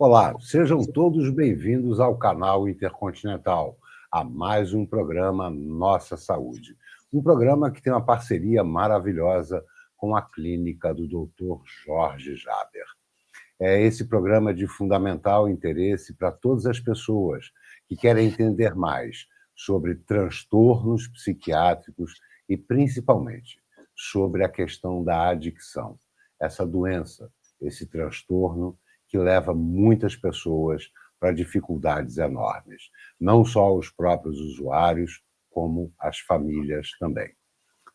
Olá, sejam todos bem-vindos ao canal Intercontinental, a mais um programa Nossa Saúde. Um programa que tem uma parceria maravilhosa com a clínica do Dr. Jorge Jaber. Esse programa de fundamental interesse para todas as pessoas que querem entender mais sobre transtornos psiquiátricos e, principalmente, sobre a questão da adicção. Essa doença, esse transtorno que leva muitas pessoas para dificuldades enormes. Não só os próprios usuários, como as famílias também.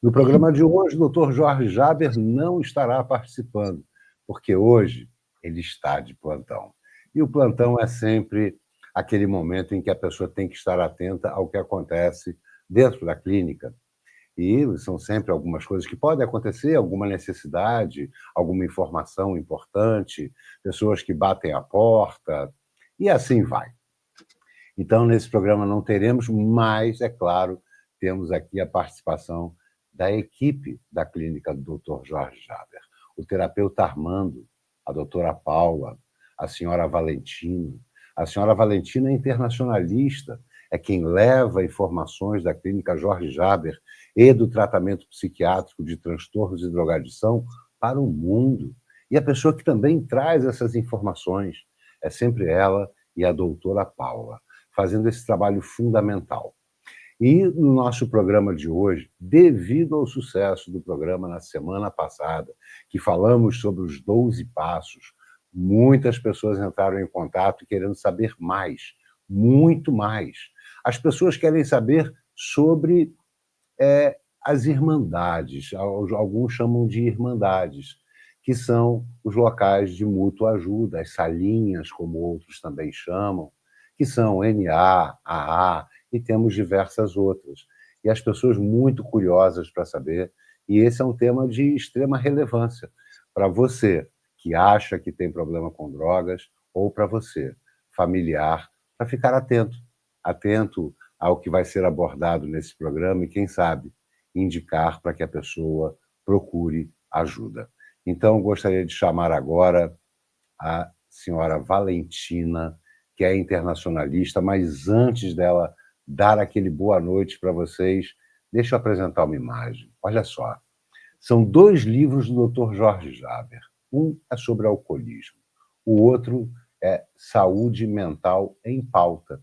No programa de hoje, o Dr. Jorge Jaber não estará participando, porque hoje ele está de plantão. E o plantão é sempre aquele momento em que a pessoa tem que estar atenta ao que acontece dentro da clínica. E são sempre algumas coisas que podem acontecer, alguma necessidade, alguma informação importante, pessoas que batem a porta, e assim vai. Então, nesse programa não teremos, mas, é claro, temos aqui a participação da equipe da clínica do Dr. Jorge Jaber, o terapeuta Armando, a doutora Paula, a senhora Valentina. A senhora Valentina é internacionalista, é quem leva informações da clínica Jorge Jaber e do tratamento psiquiátrico de transtornos de drogadição para o mundo. E a pessoa que também traz essas informações é sempre ela e a doutora Paula, fazendo esse trabalho fundamental. E no nosso programa de hoje, devido ao sucesso do programa na semana passada, que falamos sobre os 12 passos, muitas pessoas entraram em contato querendo saber mais, muito mais. As pessoas querem saber sobre as irmandades, alguns chamam de irmandades, que são os locais de mútua ajuda, as salinhas, como outros também chamam, que são NA, AA, e temos diversas outras. E as pessoas muito curiosas para saber, e esse é um tema de extrema relevância para você que acha que tem problema com drogas, ou para você, familiar, para ficar atento ao que vai ser abordado nesse programa e, quem sabe, indicar para que a pessoa procure ajuda. Então, gostaria de chamar agora a senhora Valentina, que é internacionalista, mas antes dela dar aquele boa noite para vocês, deixa eu apresentar uma imagem. Olha só, são 2 livros do Dr. Jorge Jaber. Um é sobre alcoolismo, o outro é Saúde Mental em Pauta.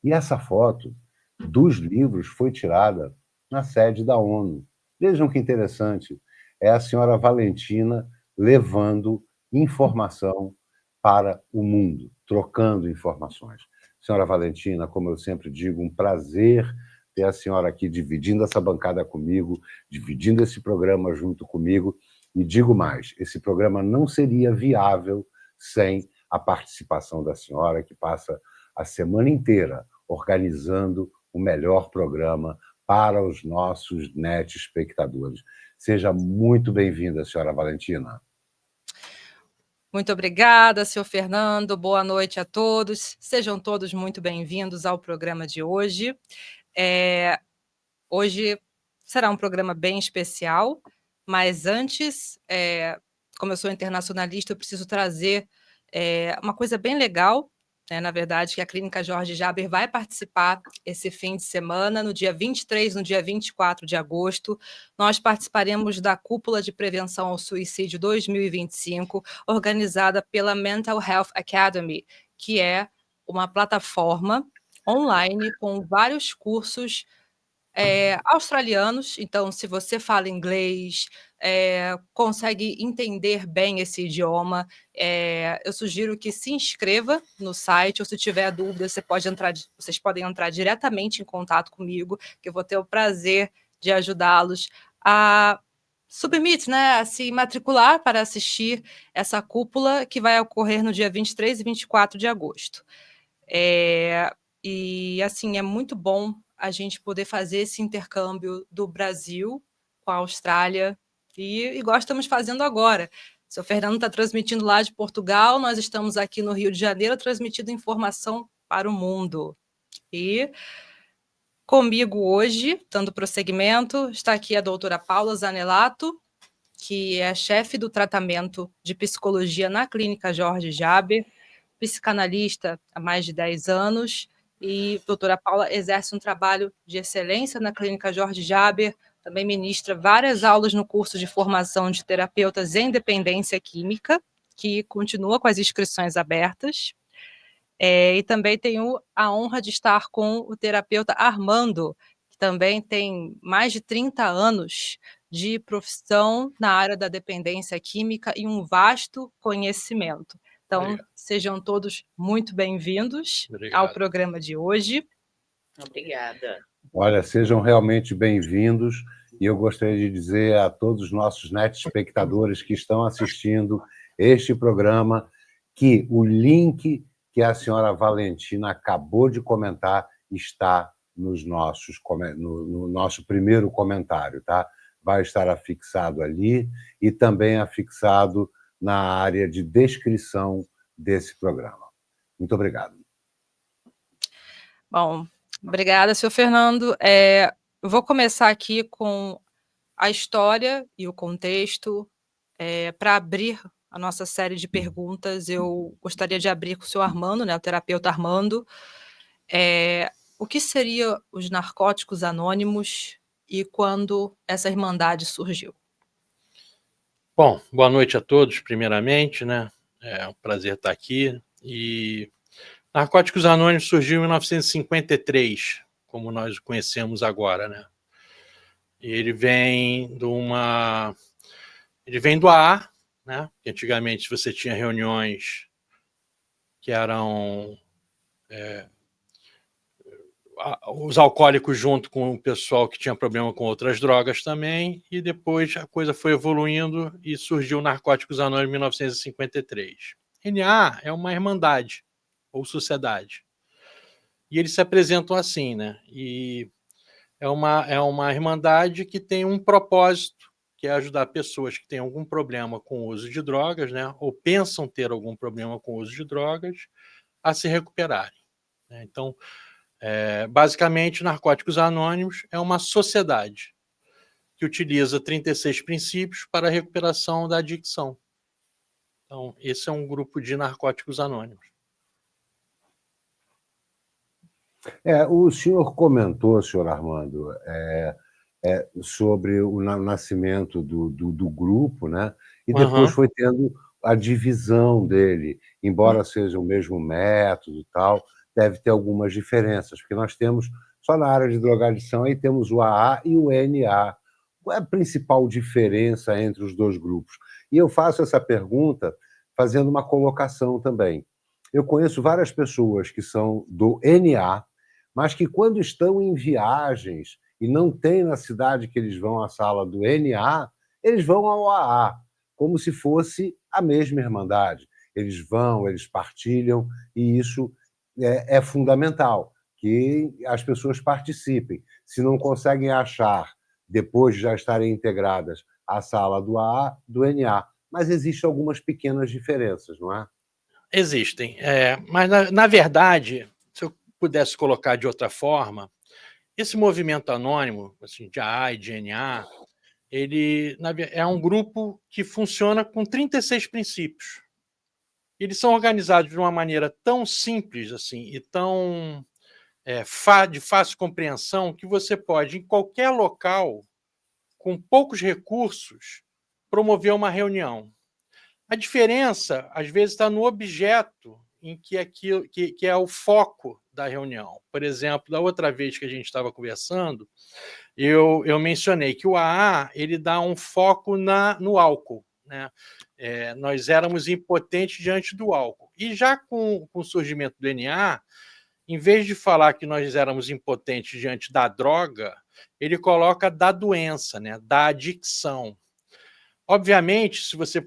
E essa foto dos livros foi tirada na sede da ONU. Vejam que interessante, é a senhora Valentina levando informação para o mundo, trocando informações. Senhora Valentina, como eu sempre digo, um prazer ter a senhora aqui dividindo essa bancada comigo, dividindo esse programa junto comigo. E digo mais, esse programa não seria viável sem a participação da senhora, que passa a semana inteira organizando o melhor programa para os nossos net espectadores. Seja muito bem-vinda, senhora Valentina. Muito obrigada, senhor Fernando. Boa noite a todos. Sejam todos muito bem-vindos ao programa de hoje. Hoje será um programa bem especial, mas antes, como eu sou internacionalista, eu preciso trazer uma coisa bem legal, na verdade, que a Clínica Jorge Jaber vai participar esse fim de semana, no dia 23, no dia 24 de agosto. Nós participaremos da Cúpula de Prevenção ao Suicídio 2025, organizada pela Mental Health Academy, que é uma plataforma online com vários cursos australianos. Então, se você fala inglês, consegue entender bem esse idioma, eu sugiro que se inscreva no site, ou se tiver dúvida, vocês podem entrar diretamente em contato comigo, que eu vou ter o prazer de ajudá-los a a se matricular para assistir essa cúpula que vai ocorrer no dia 23 e 24 de agosto. E, assim, é muito bom a gente poder fazer esse intercâmbio do Brasil com a Austrália, igual estamos fazendo agora. O senhor Fernando está transmitindo lá de Portugal, nós estamos aqui no Rio de Janeiro transmitindo informação para o mundo. E comigo hoje, dando prosseguimento, está aqui a doutora Paula Zanelato, que é chefe do tratamento de psicologia na Clínica Jorge Jaber, psicanalista há mais de 10 anos, e a doutora Paula exerce um trabalho de excelência na Clínica Jorge Jaber, também ministra várias aulas no curso de formação de terapeutas em dependência química, que continua com as inscrições abertas. E também tenho a honra de estar com o terapeuta Armando, que também tem mais de 30 anos de profissão na área da dependência química e um vasto conhecimento. Então, Obrigado. sejam todos muito bem-vindos ao Obrigado. programa de hoje. Obrigada. Olha, sejam realmente bem-vindos, e eu gostaria de dizer a todos os nossos espectadores que estão assistindo este programa que o link que a senhora Valentina acabou de comentar está no nosso primeiro comentário, tá? Vai estar afixado ali e também afixado na área de descrição desse programa. Muito obrigado. Bom, obrigada, senhor Fernando. Vou começar aqui com a história e o contexto. Para abrir a nossa série de perguntas, eu gostaria de abrir com o senhor Armando, né, o terapeuta Armando. O que seriam os narcóticos anônimos e quando essa irmandade surgiu? Bom, boa noite a todos, primeiramente, né? É um prazer estar aqui. E Narcóticos Anônimos surgiu em 1953, como nós o conhecemos agora, né? E ele vem do AA, né? Antigamente você tinha reuniões que eram os alcoólicos junto com o pessoal que tinha problema com outras drogas também, e depois a coisa foi evoluindo e surgiu Narcóticos Anônimos em 1953. NA é uma irmandade ou sociedade. E eles se apresentam assim, né? E é uma irmandade que tem um propósito, que é ajudar pessoas que têm algum problema com o uso de drogas, né? Ou pensam ter algum problema com o uso de drogas, a se recuperarem, né? Então, basicamente, Narcóticos Anônimos é uma sociedade que utiliza 36 princípios para a recuperação da adicção. Então, esse é um grupo de Narcóticos Anônimos. O senhor comentou, senhor Armando, sobre o nascimento do grupo, né? E depois foi tendo a divisão dele, embora seja o mesmo método e tal, deve ter algumas diferenças, porque nós temos, só na área de drogadição, aí temos o AA e o NA. Qual é a principal diferença entre os dois grupos? E eu faço essa pergunta fazendo uma colocação também. Eu conheço várias pessoas que são do NA, mas que quando estão em viagens e não tem na cidade que eles vão à sala do NA, eles vão ao AA, como se fosse a mesma irmandade. Eles vão, eles partilham, e isso é fundamental, que as pessoas participem. Se não conseguem achar, depois de já estarem integradas, a sala do AA, do NA. Mas existem algumas pequenas diferenças, não é? Existem, mas na verdade, se eu pudesse colocar de outra forma, esse movimento anônimo, assim, de AA e de NA, ele é um grupo que funciona com 36 princípios. Eles são organizados de uma maneira tão simples assim e tão de fácil compreensão que você pode, em qualquer local, com poucos recursos, promover uma reunião. A diferença, às vezes, está no objeto em que é o foco da reunião. Por exemplo, da outra vez que a gente estava conversando, eu mencionei que o AA ele dá um foco no álcool, né? Nós éramos impotentes diante do álcool. E já com o surgimento do NA, em vez de falar que nós éramos impotentes diante da droga, ele coloca da doença, né? Da adicção. Obviamente, se você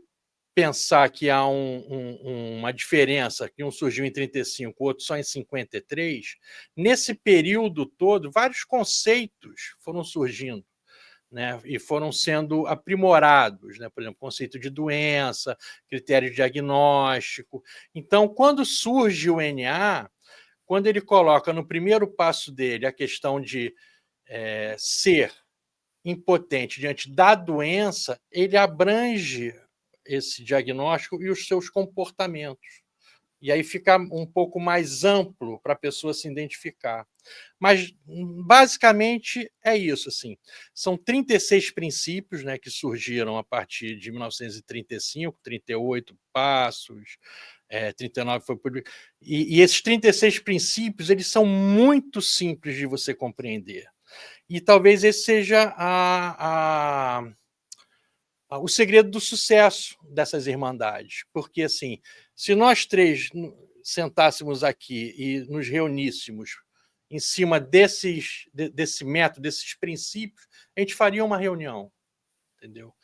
pensar que há uma diferença, que um surgiu em 35, o outro só em 53, nesse período todo, vários conceitos foram surgindo, né, e foram sendo aprimorados, né? Por exemplo, conceito de doença, critério de diagnóstico. Então, quando surge o NA, quando ele coloca no primeiro passo dele a questão de ser impotente diante da doença, ele abrange esse diagnóstico e os seus comportamentos. E aí fica um pouco mais amplo para a pessoa se identificar. Mas, basicamente, é isso. Assim. São 36 princípios, né, que surgiram a partir de 1935, 38 passos, 39 foi publicado. E esses 36 princípios eles são muito simples de você compreender. E talvez esse seja o segredo do sucesso dessas irmandades. Porque, assim, se nós três sentássemos aqui e nos reuníssemos em cima desse método, desses princípios, a gente faria uma reunião, entendeu?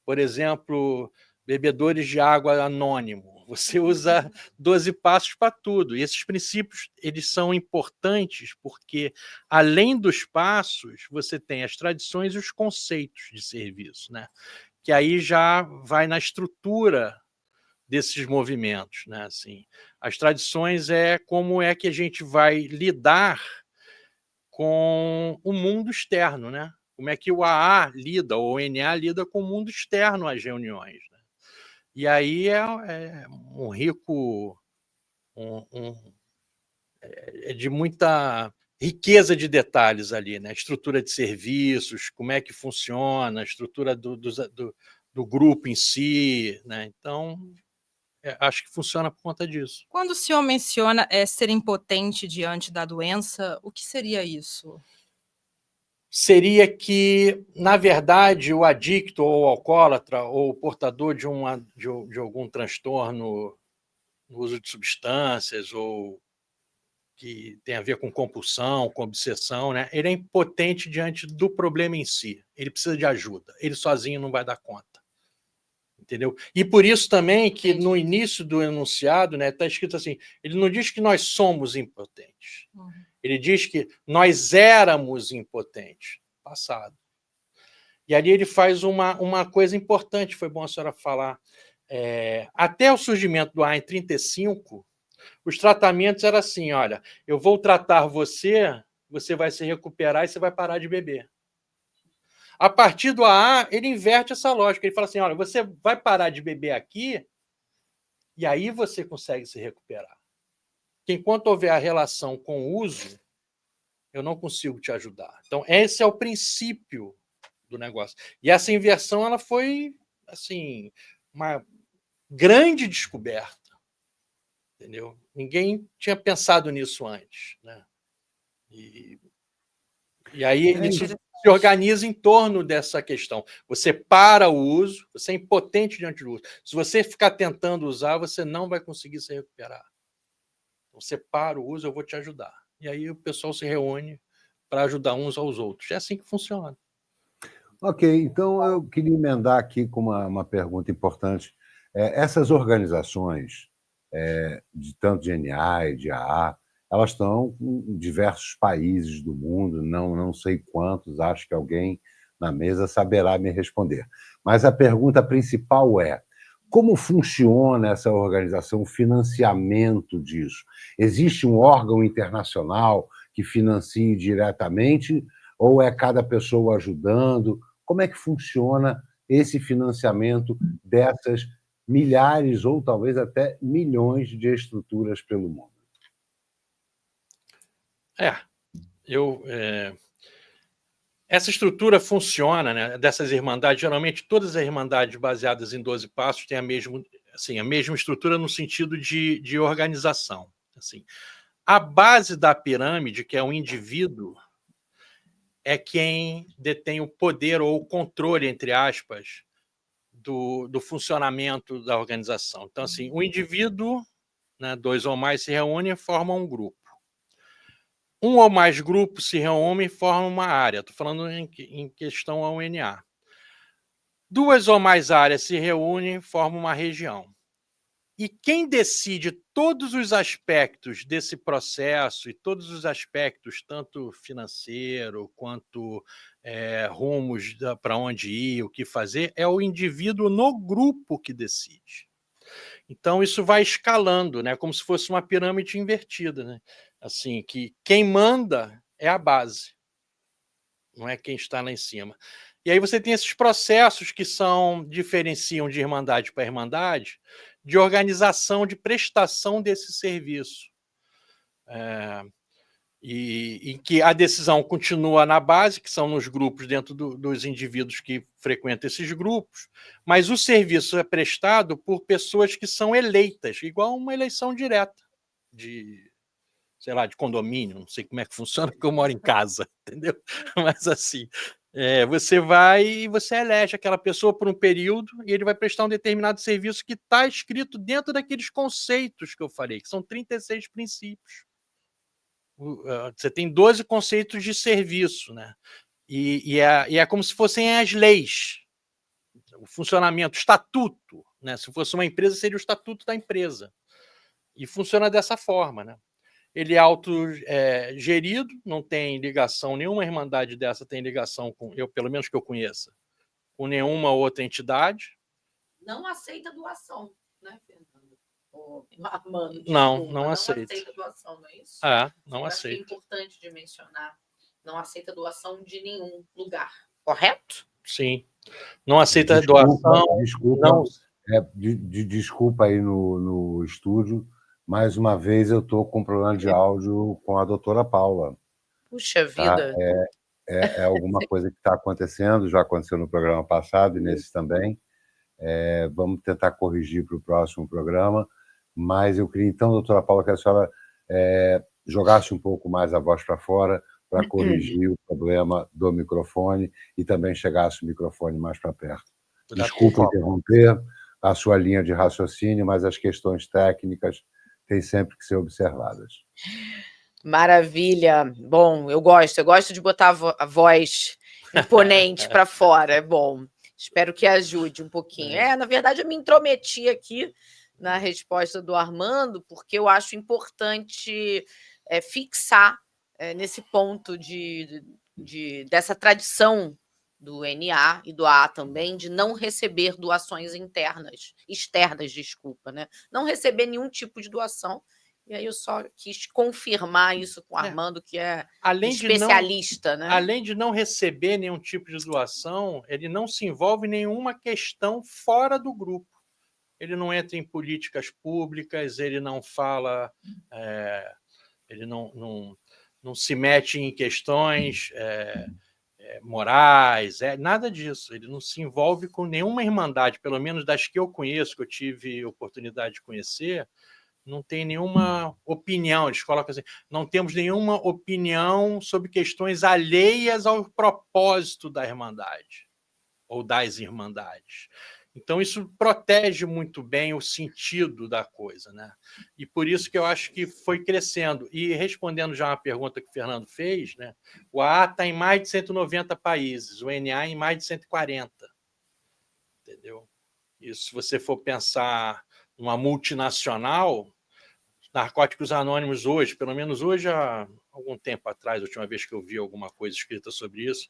Por exemplo, bebedores de água anônimo. Você usa 12 passos para tudo. E esses princípios eles são importantes porque, além dos passos, você tem as tradições e os conceitos de serviço, né? Que aí já vai na estrutura desses movimentos, né? Assim, as tradições é como é que a gente vai lidar com o mundo externo, né? Como é que o AA lida, ou o NA lida com o mundo externo às reuniões. Né? E aí é um rico, é de muita riqueza de detalhes ali, né? Estrutura de serviços, como é que funciona, a estrutura do grupo em si, né? Então, acho que funciona por conta disso. Quando o senhor menciona ser impotente diante da doença, o que seria isso? Seria que, na verdade, o adicto ou o alcoólatra ou o portador de algum transtorno no uso de substâncias ou que tem a ver com compulsão, com obsessão, né? Ele é impotente diante do problema em si. Ele precisa de ajuda. Ele sozinho não vai dar conta. Entendeu? E por isso também que no início do enunciado, né, está escrito assim, ele não diz que nós somos impotentes. Ele diz que nós éramos impotentes no passado. E ali ele faz uma coisa importante, foi bom a senhora falar. Até o surgimento do AA em 1935, os tratamentos eram assim, olha, eu vou tratar você, você vai se recuperar e você vai parar de beber. A partir do AA, ele inverte essa lógica. Ele fala assim, olha, você vai parar de beber aqui e aí você consegue se recuperar. Porque enquanto houver a relação com o uso, eu não consigo te ajudar. Então, esse é o princípio do negócio. E essa inversão ela foi assim uma grande descoberta. Entendeu? Ninguém tinha pensado nisso antes. Né? E aí isso se organiza em torno dessa questão. Você para o uso, você é impotente diante do uso. Se você ficar tentando usar, você não vai conseguir se recuperar. Você para o uso, eu vou te ajudar. E aí o pessoal se reúne para ajudar uns aos outros. É assim que funciona. Ok, então eu queria emendar aqui com uma pergunta importante. Essas organizações, tanto de NA e de AA, elas estão em diversos países do mundo, não sei quantos, acho que alguém na mesa saberá me responder. Mas a pergunta principal é: como funciona essa organização, o financiamento disso? Existe um órgão internacional que financie diretamente ou é cada pessoa ajudando? Como é que funciona esse financiamento dessas milhares ou talvez até milhões de estruturas pelo mundo? Essa estrutura funciona, né, dessas irmandades. Geralmente, todas as irmandades baseadas em 12 passos têm a mesma estrutura no sentido de organização. Assim, a base da pirâmide, que é o indivíduo, é quem detém o poder ou o controle, entre aspas, do funcionamento da organização. Então, assim, o indivíduo, né, 2 ou mais se reúnem e formam um grupo. Um ou mais grupos se reúnem e formam uma área. Estou falando em questão ao NA. 2 ou mais áreas se reúnem e formam uma região. E quem decide todos os aspectos desse processo e todos os aspectos, tanto financeiro quanto rumos para onde ir, o que fazer, é o indivíduo no grupo que decide. Então, isso vai escalando, né? Como se fosse uma pirâmide invertida. Né? Assim, que quem manda é a base, não é quem está lá em cima. E aí você tem esses processos que diferenciam de irmandade para irmandade, de organização, de prestação desse serviço. E em que a decisão continua na base, que são nos grupos, dentro dos indivíduos que frequentam esses grupos, mas o serviço é prestado por pessoas que são eleitas, igual uma eleição direta de, sei lá, de condomínio, não sei como é que funciona, porque eu moro em casa, entendeu? Mas assim, você vai e você elege aquela pessoa por um período e ele vai prestar um determinado serviço que está escrito dentro daqueles conceitos que eu falei, que são 36 princípios. Você tem 12 conceitos de serviço, né? E é como se fossem as leis, o funcionamento, o estatuto, né? Se fosse uma empresa, seria o estatuto da empresa. E funciona dessa forma, né? Ele é autogerido, não tem ligação, nenhuma irmandade dessa tem ligação com, pelo menos que eu conheça, com nenhuma outra entidade. Não aceita doação, né, Fernando? Armando, não aceita. Não aceita doação, não é isso? Não aceita. É importante de mencionar. Não aceita doação de nenhum lugar, correto? Sim. Não aceita doação. Desculpa aí no estúdio. Mais uma vez eu estou com problema de áudio com a doutora Paula. Puxa vida. É alguma coisa que está acontecendo, já aconteceu no programa passado e nesse também. Vamos tentar corrigir para o próximo programa. Mas eu queria, então, doutora Paula, que a senhora jogasse um pouco mais a voz para fora para corrigir o problema do microfone e também chegasse o microfone mais para perto. Desculpe interromper a sua linha de raciocínio, mas as questões técnicas têm sempre que ser observadas. Maravilha. Bom, eu gosto de botar a voz imponente para fora, é bom. Espero que ajude um pouquinho. Na verdade, eu me intrometi aqui na resposta do Armando, porque eu acho importante fixar nesse ponto dessa tradição do NA e do AA também, de não receber doações externas, desculpa, né? Não receber nenhum tipo de doação. E aí eu só quis confirmar isso com o Armando, que é especialista, né? Além de não receber nenhum tipo de doação, ele não se envolve em nenhuma questão fora do grupo. Ele não entra em políticas públicas, ele não fala, ele não se mete em questões morais, nada disso. Ele não se envolve com nenhuma irmandade, pelo menos das que eu conheço, que eu tive oportunidade de conhecer, não tem nenhuma opinião, eles colocam assim, não temos nenhuma opinião sobre questões alheias ao propósito da irmandade ou das irmandades. Então, isso protege muito bem o sentido da coisa, né? E por isso que eu acho que foi crescendo. E respondendo já uma pergunta que o Fernando fez, né? O AA está em mais de 190 países, o NA em mais de 140. Entendeu? E se você for pensar numa multinacional, Narcóticos Anônimos hoje, pelo menos hoje, há algum tempo atrás, a última vez que eu vi alguma coisa escrita sobre isso,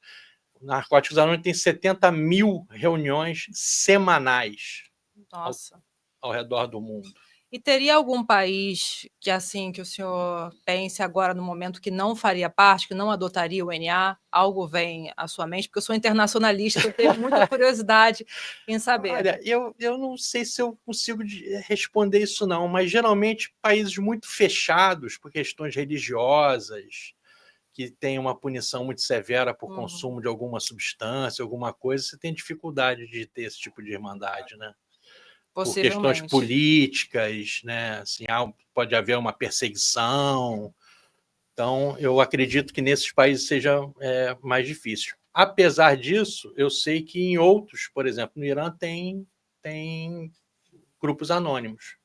Narcóticos Anônimos tem 70 mil reuniões semanais. Nossa. Ao redor do mundo. E teria algum país que o senhor pense agora, no momento, que não faria parte, que não adotaria o NA? Algo vem à sua mente? Porque eu sou internacionalista, eu tenho muita curiosidade em saber. Olha, eu não sei se eu consigo responder isso não, mas geralmente países muito fechados por questões religiosas, que tem uma punição muito severa por consumo de alguma substância, alguma coisa, você tem dificuldade de ter esse tipo de irmandade, né? Por questões políticas, né? Assim, pode haver uma perseguição. Então, eu acredito que nesses países seja mais difícil. Apesar disso, eu sei que em outros, por exemplo, no Irã tem grupos anônimos.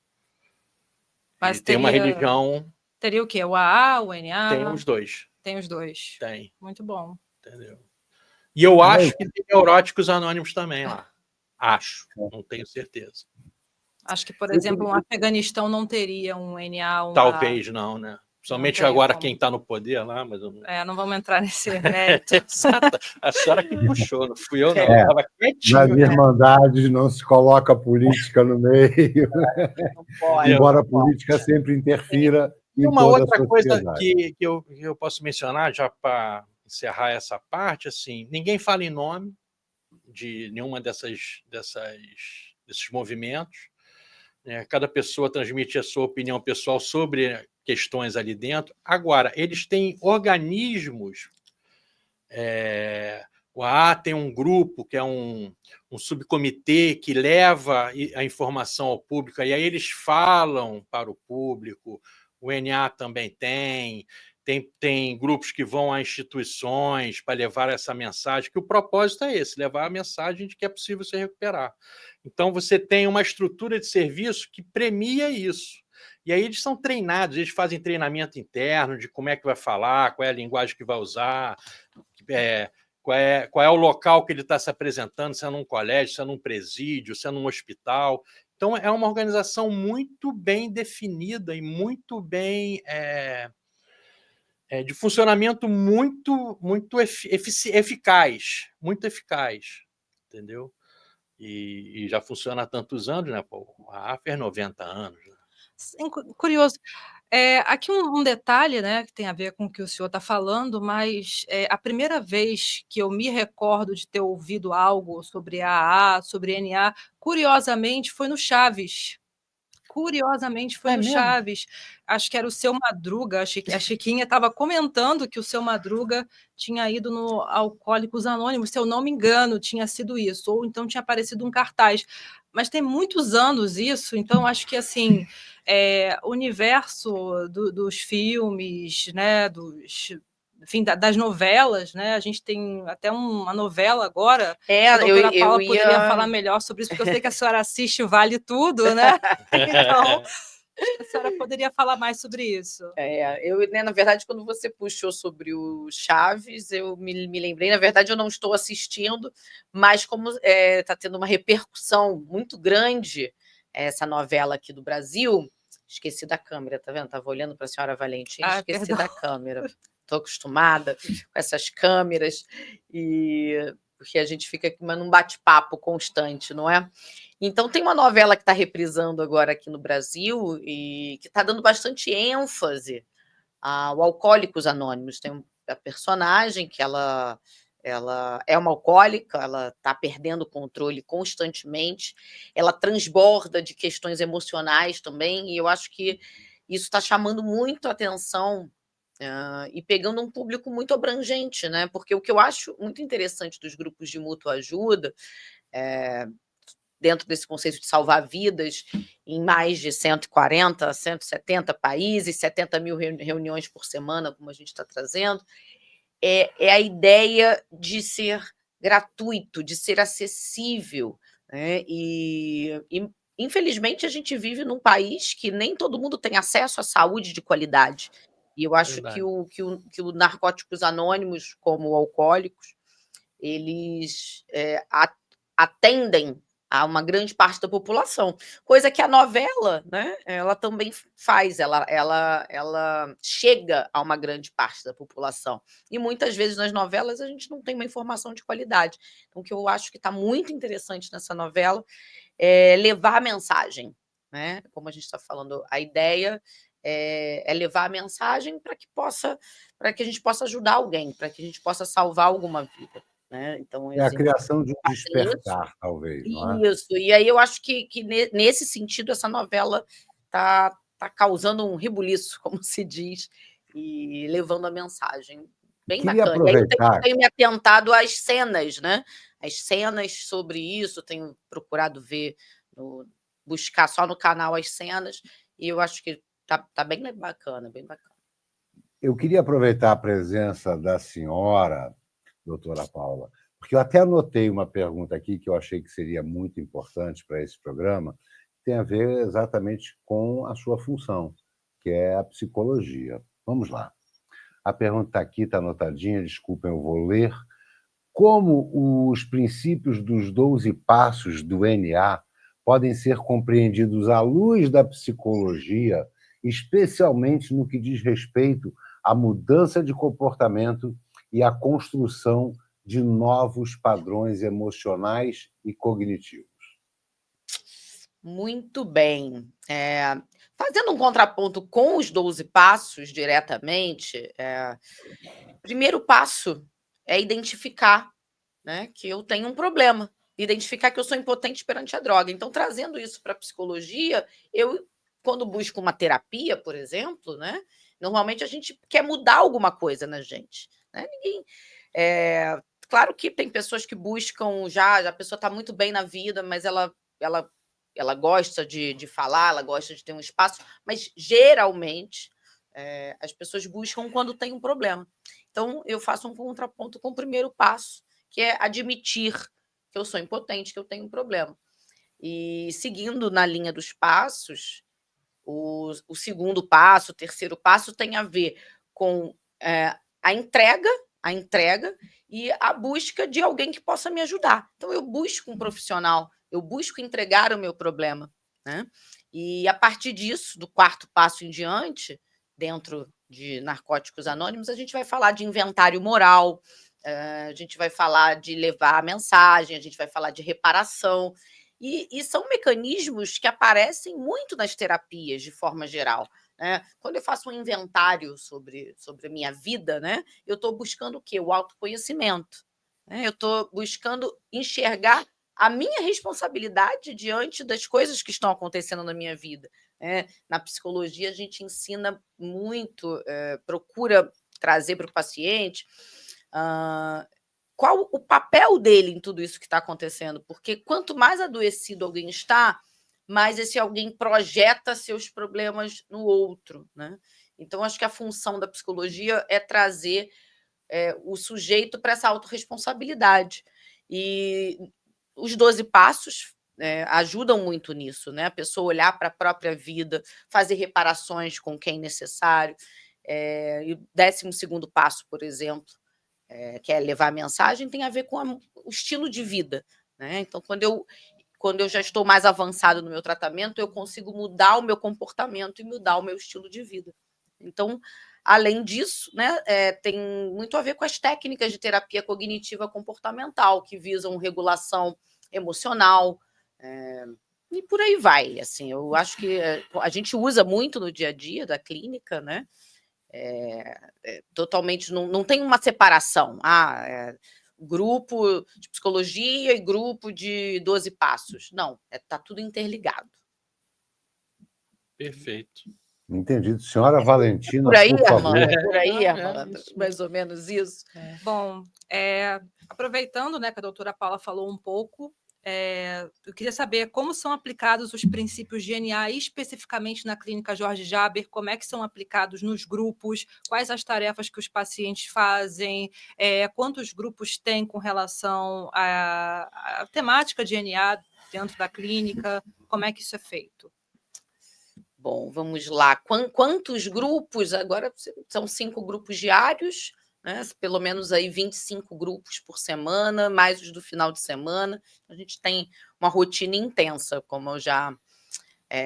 Mas tem uma religião... Teria o quê? O AA, o NA? Tem os dois. Tem os dois. Tem. Muito bom. Entendeu? E eu acho que tem neuróticos anônimos também lá. Acho, não tenho certeza. Acho que, por exemplo, um Afeganistão não teria um NA, Talvez não, né? Somente agora quem está no poder lá, mas eu não... não vamos entrar nesse mérito. Exato. A senhora que puxou, não fui eu, não. Eu estava quietinho. Nas irmandades não se coloca política no meio. Não pode, embora a política sempre interfira em uma toda outra a coisa que eu posso mencionar, já para encerrar essa parte, assim, ninguém fala em nome de nenhuma desses movimentos. né? Cada pessoa transmite a sua opinião pessoal sobre questões ali dentro. Agora, eles têm organismos. O AA tem um grupo que é um subcomitê que leva a informação ao público, e aí eles falam para o público. O NA também tem grupos que vão a instituições para levar essa mensagem, que o propósito é esse, levar a mensagem de que é possível se recuperar. Então, você tem uma estrutura de serviço que premia isso. E aí eles são treinados, eles fazem treinamento interno de como é que vai falar, qual é a linguagem que vai usar, qual é o local que ele está se apresentando, se é num colégio, se é num presídio, se é num hospital. Então, é uma organização muito bem definida e muito bem... de funcionamento muito eficaz, entendeu? E já funciona há tantos anos, né? Pô, a fez 90 anos. Né? Sim, curioso. Aqui um detalhe, né, que tem a ver com o que o senhor está falando, mas a primeira vez que eu me recordo de ter ouvido algo sobre AA, sobre NA, curiosamente, foi no Chaves. Curiosamente, foi no mesmo? Chaves. Acho que era o Seu Madruga. A Chiquinha estava comentando que o Seu Madruga tinha ido no Alcoólicos Anônimos, se eu não me engano, tinha sido isso, ou então tinha aparecido um cartaz. Mas tem muitos anos isso, então acho que assim, o universo dos filmes, né, enfim, das novelas, né? A gente tem até uma novela agora. A doutora Paula poderia falar melhor sobre isso, porque eu sei que a senhora assiste o Vale Tudo, né? Então, a senhora poderia falar mais sobre isso. Né, na verdade, quando você puxou sobre o Chaves, eu me lembrei, na verdade, eu não estou assistindo, mas como está tendo uma repercussão muito grande essa novela aqui do Brasil, esqueci da câmera, tá vendo? Estava olhando para a senhora Valentim, esqueci da câmera. Estou acostumada com essas câmeras, porque a gente fica aqui num bate-papo constante, não é? Então, tem uma novela que está reprisando agora aqui no Brasil e que está dando bastante ênfase ao Alcoólicos Anônimos. Tem a personagem que ela é uma alcoólica, ela está perdendo o controle constantemente, ela transborda de questões emocionais também, e eu acho que isso está chamando muito a atenção e pegando um público muito abrangente, né? Porque o que eu acho muito interessante dos grupos de mútua ajuda, dentro desse conceito de salvar vidas, em mais de 140, 170 países, 70 mil reuniões por semana, como a gente está trazendo, é a ideia de ser gratuito, de ser acessível, né? E infelizmente, a gente vive num país que nem todo mundo tem acesso à saúde de qualidade. E eu acho que o Narcóticos Anônimos, como alcoólicos, eles atendem a uma grande parte da população, coisa que a novela, né, ela também faz, ela chega a uma grande parte da população. E muitas vezes nas novelas a gente não tem uma informação de qualidade. Então, o que eu acho que está muito interessante nessa novela é levar a mensagem, né? Como a gente está falando, a ideia é levar a mensagem para que a gente possa ajudar alguém, para que a gente possa salvar alguma vida. Né? Então, a criação de um despertar, talvez, não é? Isso, e aí eu acho que nesse sentido essa novela está causando um rebuliço, como se diz, e levando a mensagem bem bacana. Aproveitar... E aí eu tenho me atentado às cenas, né? As cenas sobre isso, tenho procurado buscar só no canal as cenas, e eu acho que tá bem bacana, bem bacana. Eu queria aproveitar a presença da senhora, doutora Paula, porque eu até anotei uma pergunta aqui que eu achei que seria muito importante para esse programa, que tem a ver exatamente com a sua função, que é a psicologia. Vamos lá. A pergunta está aqui, está anotadinha, desculpem, eu vou ler. Como os princípios dos 12 passos do NA podem ser compreendidos à luz da psicologia, especialmente no que diz respeito à mudança de comportamento e à construção de novos padrões emocionais e cognitivos? Muito bem. Fazendo um contraponto com os 12 passos diretamente, o primeiro passo é identificar, né, que eu tenho um problema. identificar que eu sou impotente perante a droga. Então, trazendo isso para a psicologia, eu, quando busco uma terapia, por exemplo, né, normalmente a gente quer mudar alguma coisa na gente. Né? Claro que tem pessoas que buscam a pessoa está muito bem na vida, mas ela gosta de falar, ela gosta de ter um espaço, mas geralmente as pessoas buscam quando tem um problema. Então, eu faço um contraponto com o primeiro passo, que é admitir que eu sou impotente, que eu tenho um problema. E seguindo na linha dos passos, o segundo passo, o terceiro passo tem a ver com a entrega e a busca de alguém que possa me ajudar. Então, eu busco um profissional, eu busco entregar o meu problema. Né? E, a partir disso, do quarto passo em diante, dentro de Narcóticos Anônimos, a gente vai falar de inventário moral, a gente vai falar de levar a mensagem, a gente vai falar de reparação, e são mecanismos que aparecem muito nas terapias, de forma geral. Né? Quando eu faço um inventário sobre a minha vida, né, eu estou buscando o quê? O autoconhecimento. Né? Eu estou buscando enxergar a minha responsabilidade diante das coisas que estão acontecendo na minha vida. Na psicologia, a gente ensina muito, procura trazer para o paciente qual o papel dele em tudo isso que está acontecendo, porque quanto mais adoecido alguém está, mais esse alguém projeta seus problemas no outro. Né? Então, acho que a função da psicologia é trazer o sujeito para essa autorresponsabilidade. E os 12 passos ajudam muito nisso, né? A pessoa olhar para a própria vida, fazer reparações com quem necessário. E o 12º passo, por exemplo, que é levar a mensagem, tem a ver com o estilo de vida. Né? Então, quando eu já estou mais avançado no meu tratamento, eu consigo mudar o meu comportamento e mudar o meu estilo de vida. Então, além disso, né, tem muito a ver com as técnicas de terapia cognitiva comportamental, que visam regulação emocional, e por aí vai. Assim, eu acho que a gente usa muito no dia a dia da clínica, né? Totalmente, não tem uma separação. Grupo de psicologia e grupo de 12 passos. Não, está tudo interligado. Perfeito. Entendido. Senhora Valentina, por aí, por favor. Por aí, Armando, mais ou menos isso. Bom, aproveitando, né, que a doutora Paula falou um pouco, eu queria saber como são aplicados os princípios GNA especificamente na clínica Jorge Jaber, como é que são aplicados nos grupos, quais as tarefas que os pacientes fazem, quantos grupos tem com relação à temática de GNA dentro da clínica, como é que isso é feito? Bom, vamos lá. Quantos grupos? Agora são 5 grupos diários, né? Pelo menos aí 25 grupos por semana, mais os do final de semana. A gente tem uma rotina intensa, como eu já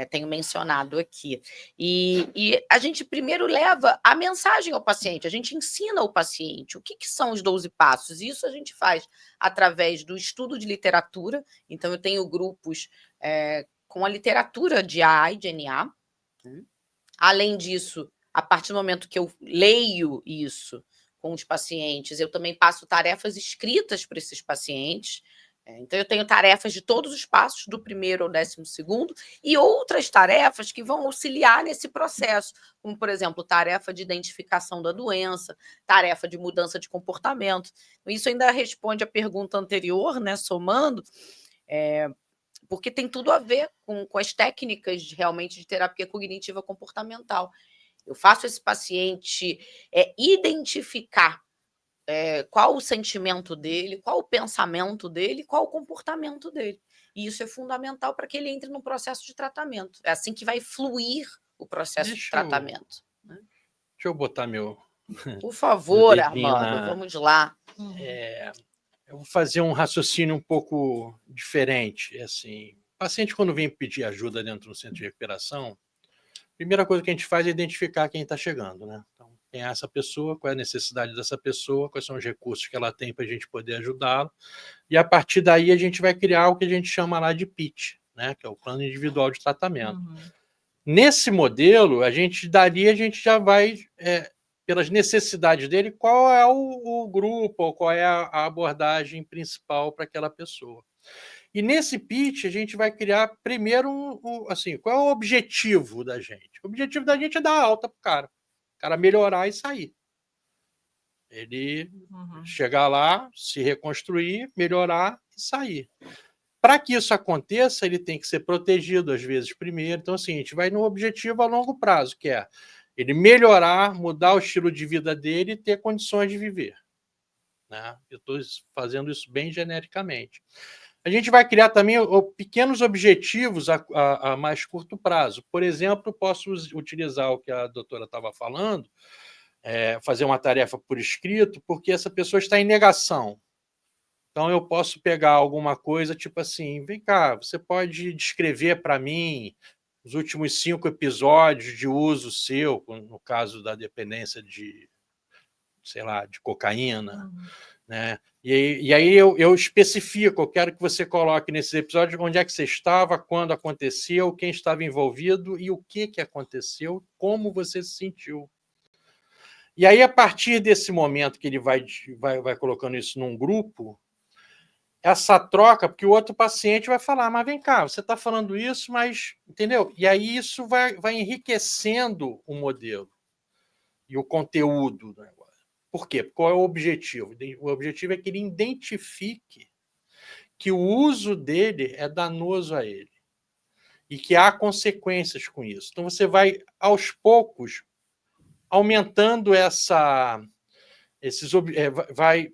tenho mencionado aqui. E a gente primeiro leva a mensagem ao paciente, a gente ensina o paciente o que são os 12 passos. Isso a gente faz através do estudo de literatura. Então, eu tenho grupos com a literatura de AA e de NA. Além disso, a partir do momento que eu leio isso com os pacientes, eu também passo tarefas escritas para esses pacientes. Então, eu tenho tarefas de todos os passos, do 1º ao 12º, e outras tarefas que vão auxiliar nesse processo, como, por exemplo, tarefa de identificação da doença, tarefa de mudança de comportamento. Isso ainda responde à pergunta anterior, né, somando, porque tem tudo a ver com as técnicas realmente de terapia cognitiva comportamental. Eu faço esse paciente identificar qual o sentimento dele, qual o pensamento dele, qual o comportamento dele. E isso é fundamental para que ele entre no processo de tratamento. É assim que vai fluir o processo de tratamento. Deixa eu botar meu... Por favor, Armando, vamos lá. Eu vou fazer um raciocínio um pouco diferente. Assim, o paciente, quando vem pedir ajuda dentro do centro de recuperação, a primeira coisa que a gente faz é identificar quem está chegando, né? Então, quem é essa pessoa, qual é a necessidade dessa pessoa, quais são os recursos que ela tem para a gente poder ajudá-lo. E, a partir daí, a gente vai criar o que a gente chama lá de PIT, né? Que é o Plano Individual de Tratamento. Nesse modelo, a gente já vai pelas necessidades dele, qual é o grupo, ou qual é a abordagem principal para aquela pessoa. E nesse pitch, a gente vai criar primeiro assim, qual é o objetivo da gente? O objetivo da gente é dar alta para o cara melhorar e sair. Ele chegar lá, se reconstruir, melhorar e sair. Para que isso aconteça, ele tem que ser protegido, às vezes, primeiro. Então, assim, a gente vai no objetivo a longo prazo, que é ele melhorar, mudar o estilo de vida dele e ter condições de viver. Né? Eu estou fazendo isso bem genericamente. A gente vai criar também pequenos objetivos a mais curto prazo. Por exemplo, posso utilizar o que a doutora estava falando, fazer uma tarefa por escrito, porque essa pessoa está em negação. Então, eu posso pegar alguma coisa, tipo assim, vem cá, você pode descrever para mim os últimos 5 episódios de uso seu, no caso da dependência de, sei lá, de cocaína, né? E aí eu especifico, eu quero que você coloque nesses episódios onde é que você estava, quando aconteceu, quem estava envolvido e o que aconteceu, como você se sentiu. E aí, a partir desse momento que ele vai colocando isso num grupo, essa troca, porque o outro paciente vai falar, mas vem cá, você está falando isso, mas... Entendeu? E aí isso vai enriquecendo o modelo e o conteúdo do negócio. Por quê? Qual é o objetivo? O objetivo é que ele identifique que o uso dele é danoso a ele e que há consequências com isso. Então, você vai, aos poucos, aumentando vai,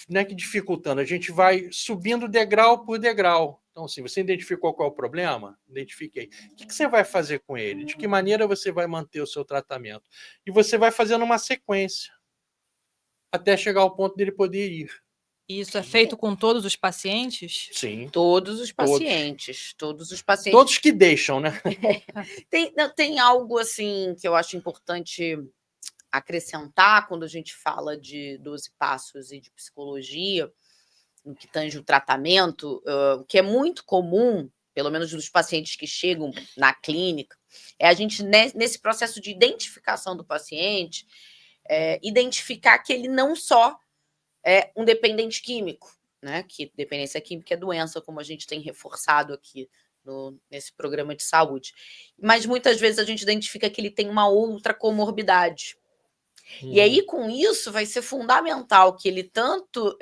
não é que dificultando, a gente vai subindo degrau por degrau. Então, assim, você identificou qual é o problema? Identifiquei. O que você vai fazer com ele? De que maneira você vai manter o seu tratamento? E você vai fazendo uma sequência até chegar ao ponto dele poder ir. Isso é feito com todos os pacientes? Sim. Todos os pacientes. Todos que deixam, né? Tem algo assim que eu acho importante acrescentar quando a gente fala de 12 passos e de psicologia, no que tange o tratamento, o que é muito comum, pelo menos dos pacientes que chegam na clínica, é a gente, nesse processo de identificação do paciente, identificar que ele não só é um dependente químico, né? Que dependência química é doença, como a gente tem reforçado aqui nesse programa de saúde. Mas muitas vezes a gente identifica que ele tem uma outra comorbidade. E aí, com isso, vai ser fundamental que ele tanto,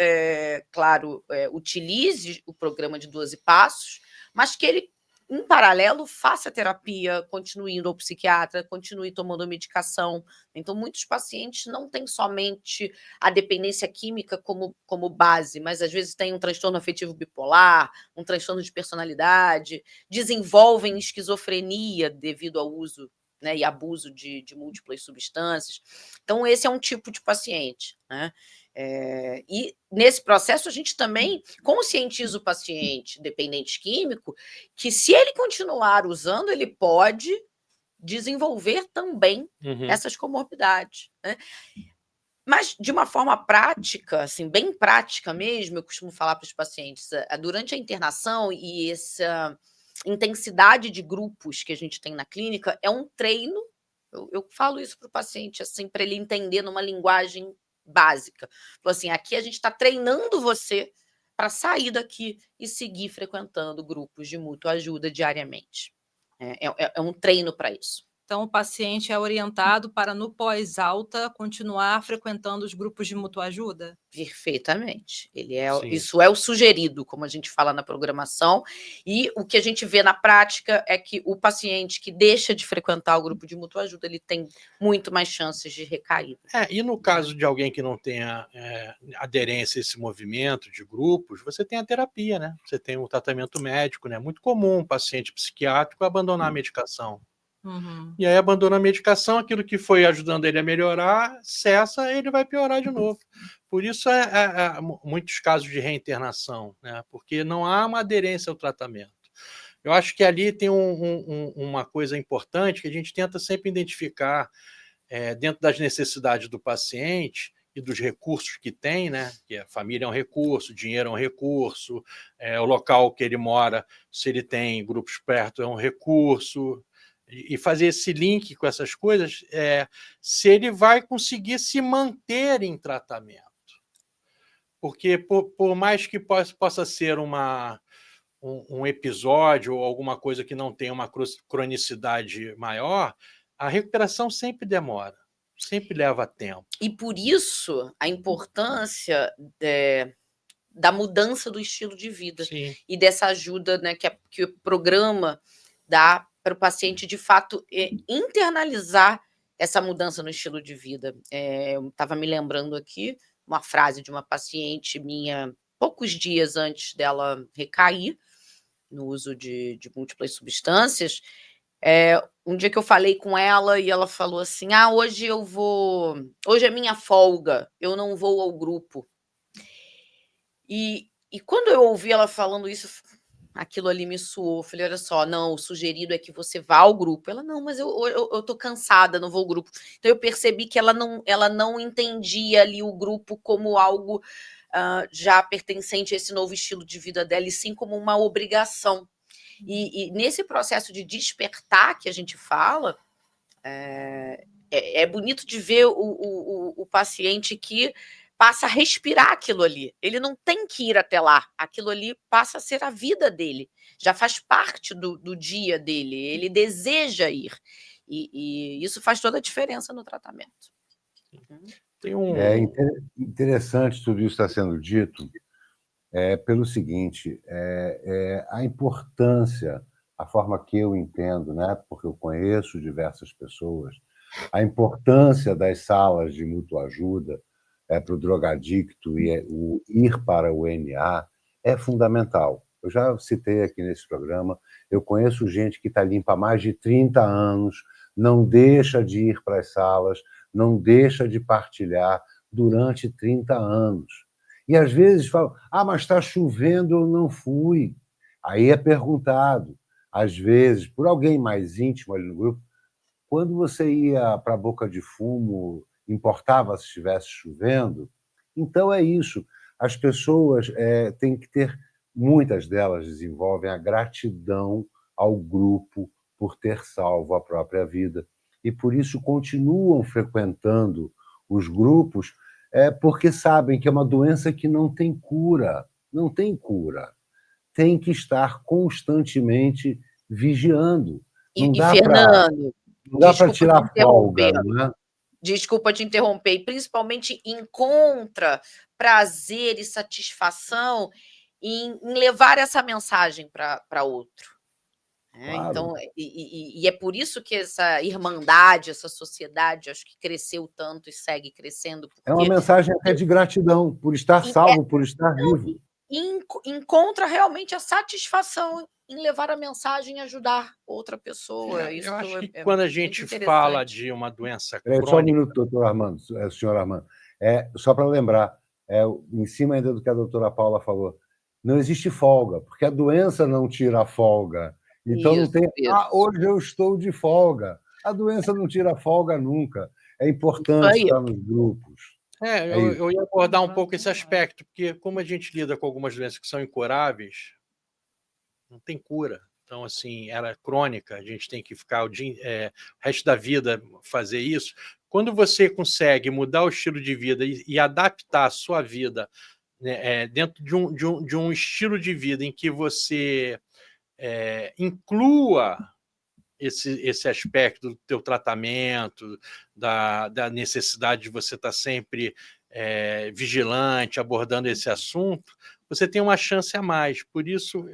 utilize o programa de 12 passos, mas que ele, em paralelo, faça terapia, continue indo ao psiquiatra, continue tomando medicação. Então, muitos pacientes não têm somente a dependência química como base, mas às vezes têm um transtorno afetivo bipolar, um transtorno de personalidade, desenvolvem esquizofrenia devido ao uso, né, e abuso de múltiplas substâncias. Então, esse é um tipo de paciente, né? E nesse processo a gente também conscientiza o paciente dependente químico que, se ele continuar usando, ele pode desenvolver também essas comorbidades, né? Mas, de uma forma prática, assim, bem prática mesmo, eu costumo falar para os pacientes, durante a internação e essa intensidade de grupos que a gente tem na clínica, é um treino. Eu falo isso para o paciente, assim, para ele entender numa linguagem básica. Assim, aqui a gente está treinando você para sair daqui e seguir frequentando grupos de mútua ajuda diariamente. É um treino para isso. Então, o paciente é orientado para, no pós-alta, continuar frequentando os grupos de mútua ajuda? Perfeitamente. Isso é o sugerido, como a gente fala na programação, e o que a gente vê na prática é que o paciente que deixa de frequentar o grupo de mútua ajuda, ele tem muito mais chances de recaída. E no caso de alguém que não tenha aderência a esse movimento de grupos, você tem a terapia, né? Você tem o tratamento médico, né? Muito comum um paciente psiquiátrico abandonar a medicação. E aí abandona a medicação, aquilo que foi ajudando ele a melhorar, cessa, ele vai piorar de novo. Por isso muitos casos de reinternação, né? Porque não há uma aderência ao tratamento. Eu acho que ali tem uma coisa importante que a gente tenta sempre identificar dentro das necessidades do paciente e dos recursos que tem, né? Que a família é um recurso, dinheiro é um recurso, o local que ele mora, se ele tem grupos perto, é um recurso. e fazer esse link com essas coisas, se ele vai conseguir se manter em tratamento. Porque, por mais que possa ser um episódio ou alguma coisa que não tenha uma cronicidade maior, a recuperação sempre demora, sempre leva tempo. E por isso a importância da mudança do estilo de vida. Sim. E dessa ajuda, né, que o programa dá para o paciente, de fato, internalizar essa mudança no estilo de vida. Eu estava me lembrando aqui uma frase de uma paciente minha, poucos dias antes dela recair no uso de múltiplas substâncias. Um dia que eu falei com ela e ela falou assim: hoje é minha folga, eu não vou ao grupo. E quando eu ouvi ela falando isso, aquilo ali me suou. Eu falei: olha só, não, o sugerido é que você vá ao grupo. Ela: não, mas eu tô cansada, não vou ao grupo. Então eu percebi que ela não entendia ali o grupo como algo já pertencente a esse novo estilo de vida dela, e sim como uma obrigação. E nesse processo de despertar que a gente fala, é bonito de ver o paciente que passa a respirar aquilo ali. Ele não tem que ir até lá. Aquilo ali passa a ser a vida dele. Já faz parte do dia dele. Ele deseja ir. E isso faz toda a diferença no tratamento. É interessante tudo isso está sendo dito, pelo seguinte, a importância, a forma que eu entendo, né, porque eu conheço diversas pessoas, a importância das salas de mútua ajuda para o drogadicto e o ir para o NA é fundamental. Eu já citei aqui nesse programa, eu conheço gente que está limpa há mais de 30 anos, não deixa de ir para as salas, não deixa de partilhar durante 30 anos. E às vezes falam: mas está chovendo, eu não fui. Aí é perguntado, às vezes, por alguém mais íntimo ali no grupo: quando você ia para a boca de fumo, importava se estivesse chovendo? Então é isso. As pessoas têm que ter, muitas delas desenvolvem a gratidão ao grupo por ter salvo a própria vida. E por isso continuam frequentando os grupos, porque sabem que é uma doença que não tem cura. Não tem cura. Tem que estar constantemente vigiando. Não dá Fernando, para tirar folga, não é? Desculpa te interromper. E principalmente encontra prazer e satisfação em levar essa mensagem para outro. Claro. Então, e é por isso que essa irmandade, essa sociedade, acho que cresceu tanto e segue crescendo. É uma mensagem até de gratidão por estar salvo, por estar vivo. Encontra realmente a satisfação em levar a mensagem e ajudar outra pessoa. Isso eu acho que quando a gente fala de uma doença crônica... Só um minuto, doutor Armando, senhor Armando. Só para lembrar, em cima ainda do que a doutora Paula falou, não existe folga, porque a doença não tira a folga. Então não tem, hoje eu estou de folga. A doença não tira folga nunca. É importante estar nos grupos. Eu ia abordar um pouco esse aspecto, porque como a gente lida com algumas doenças que são incuráveis, não tem cura. Então, assim, era crônica, a gente tem que ficar o resto da vida fazer isso. Quando você consegue mudar o estilo de vida e adaptar a sua vida, né, dentro de um estilo de vida em que você inclua esse aspecto do teu tratamento, da necessidade de você estar sempre vigilante, abordando esse assunto, você tem uma chance a mais. Por isso,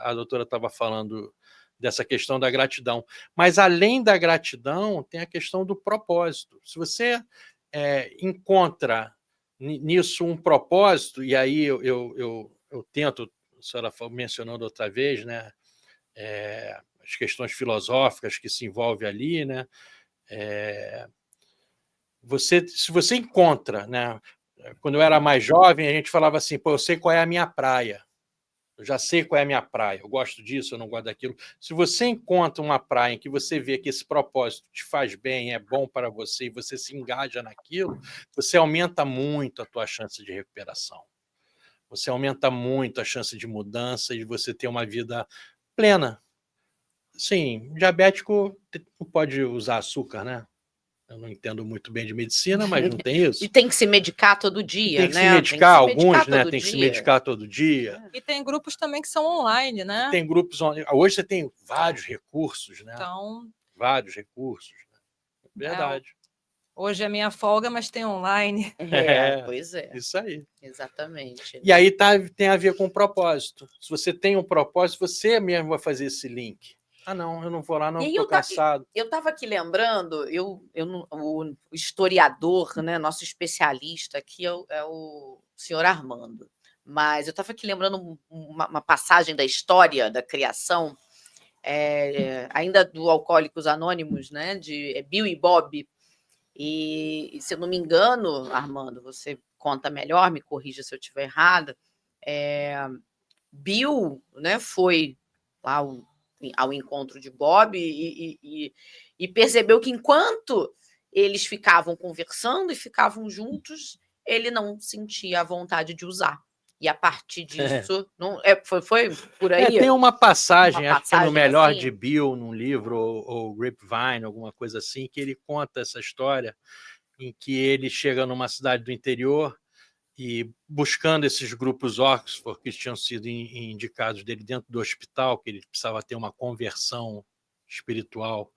a doutora estava falando dessa questão da gratidão. Mas, além da gratidão, tem a questão do propósito. Se você encontra nisso um propósito, e aí eu tento, a senhora mencionando outra vez, né, as questões filosóficas que se envolvem ali, né? Se você encontra, né? Quando eu era mais jovem, a gente falava assim: pô, eu sei qual é a minha praia, eu já sei qual é a minha praia, eu gosto disso, eu não gosto daquilo. Se você encontra uma praia em que você vê que esse propósito te faz bem, é bom para você, e você se engaja naquilo, você aumenta muito a tua chance de recuperação. Você aumenta muito a chance de mudança e de você ter uma vida plena. Sim, diabético não pode usar açúcar, né? Eu não entendo muito bem de medicina, mas não tem isso. E tem que se medicar todo dia, Tem que se né? medicar, Tem que se medicar alguns, né? todo Tem que se dia. medicar todo dia. E tem grupos também que são online, né? Tem grupos hoje você tem vários recursos, né? Então, Vários recursos. Né? Verdade. hoje é minha folga, mas tem online. Pois é. Isso aí. Exatamente. E aí tem a ver com o propósito. Se você tem um propósito, você mesmo vai fazer esse link. Ah, não, eu não vou lá, não, estou cansado. Eu estava aqui lembrando, o historiador, né, nosso especialista aqui é o senhor Armando. Mas eu estava aqui lembrando uma passagem da história da criação, ainda do Alcoólicos Anônimos, né, de Bill e Bob. E, se eu não me engano, Armando, você conta melhor, me corrija se eu estiver errada, Bill, né, foi lá ao encontro de Bob e percebeu que enquanto eles ficavam conversando e ficavam juntos, ele não sentia a vontade de usar. E a partir disso, foi por aí? Tem uma passagem, acho que é no Melhor assim? de Bill, num livro, ou Grapevine, alguma coisa assim, que ele conta essa história em que ele chega numa cidade do interior e buscando esses grupos Oxford que tinham sido indicados dele dentro do hospital, que ele precisava ter uma conversão espiritual.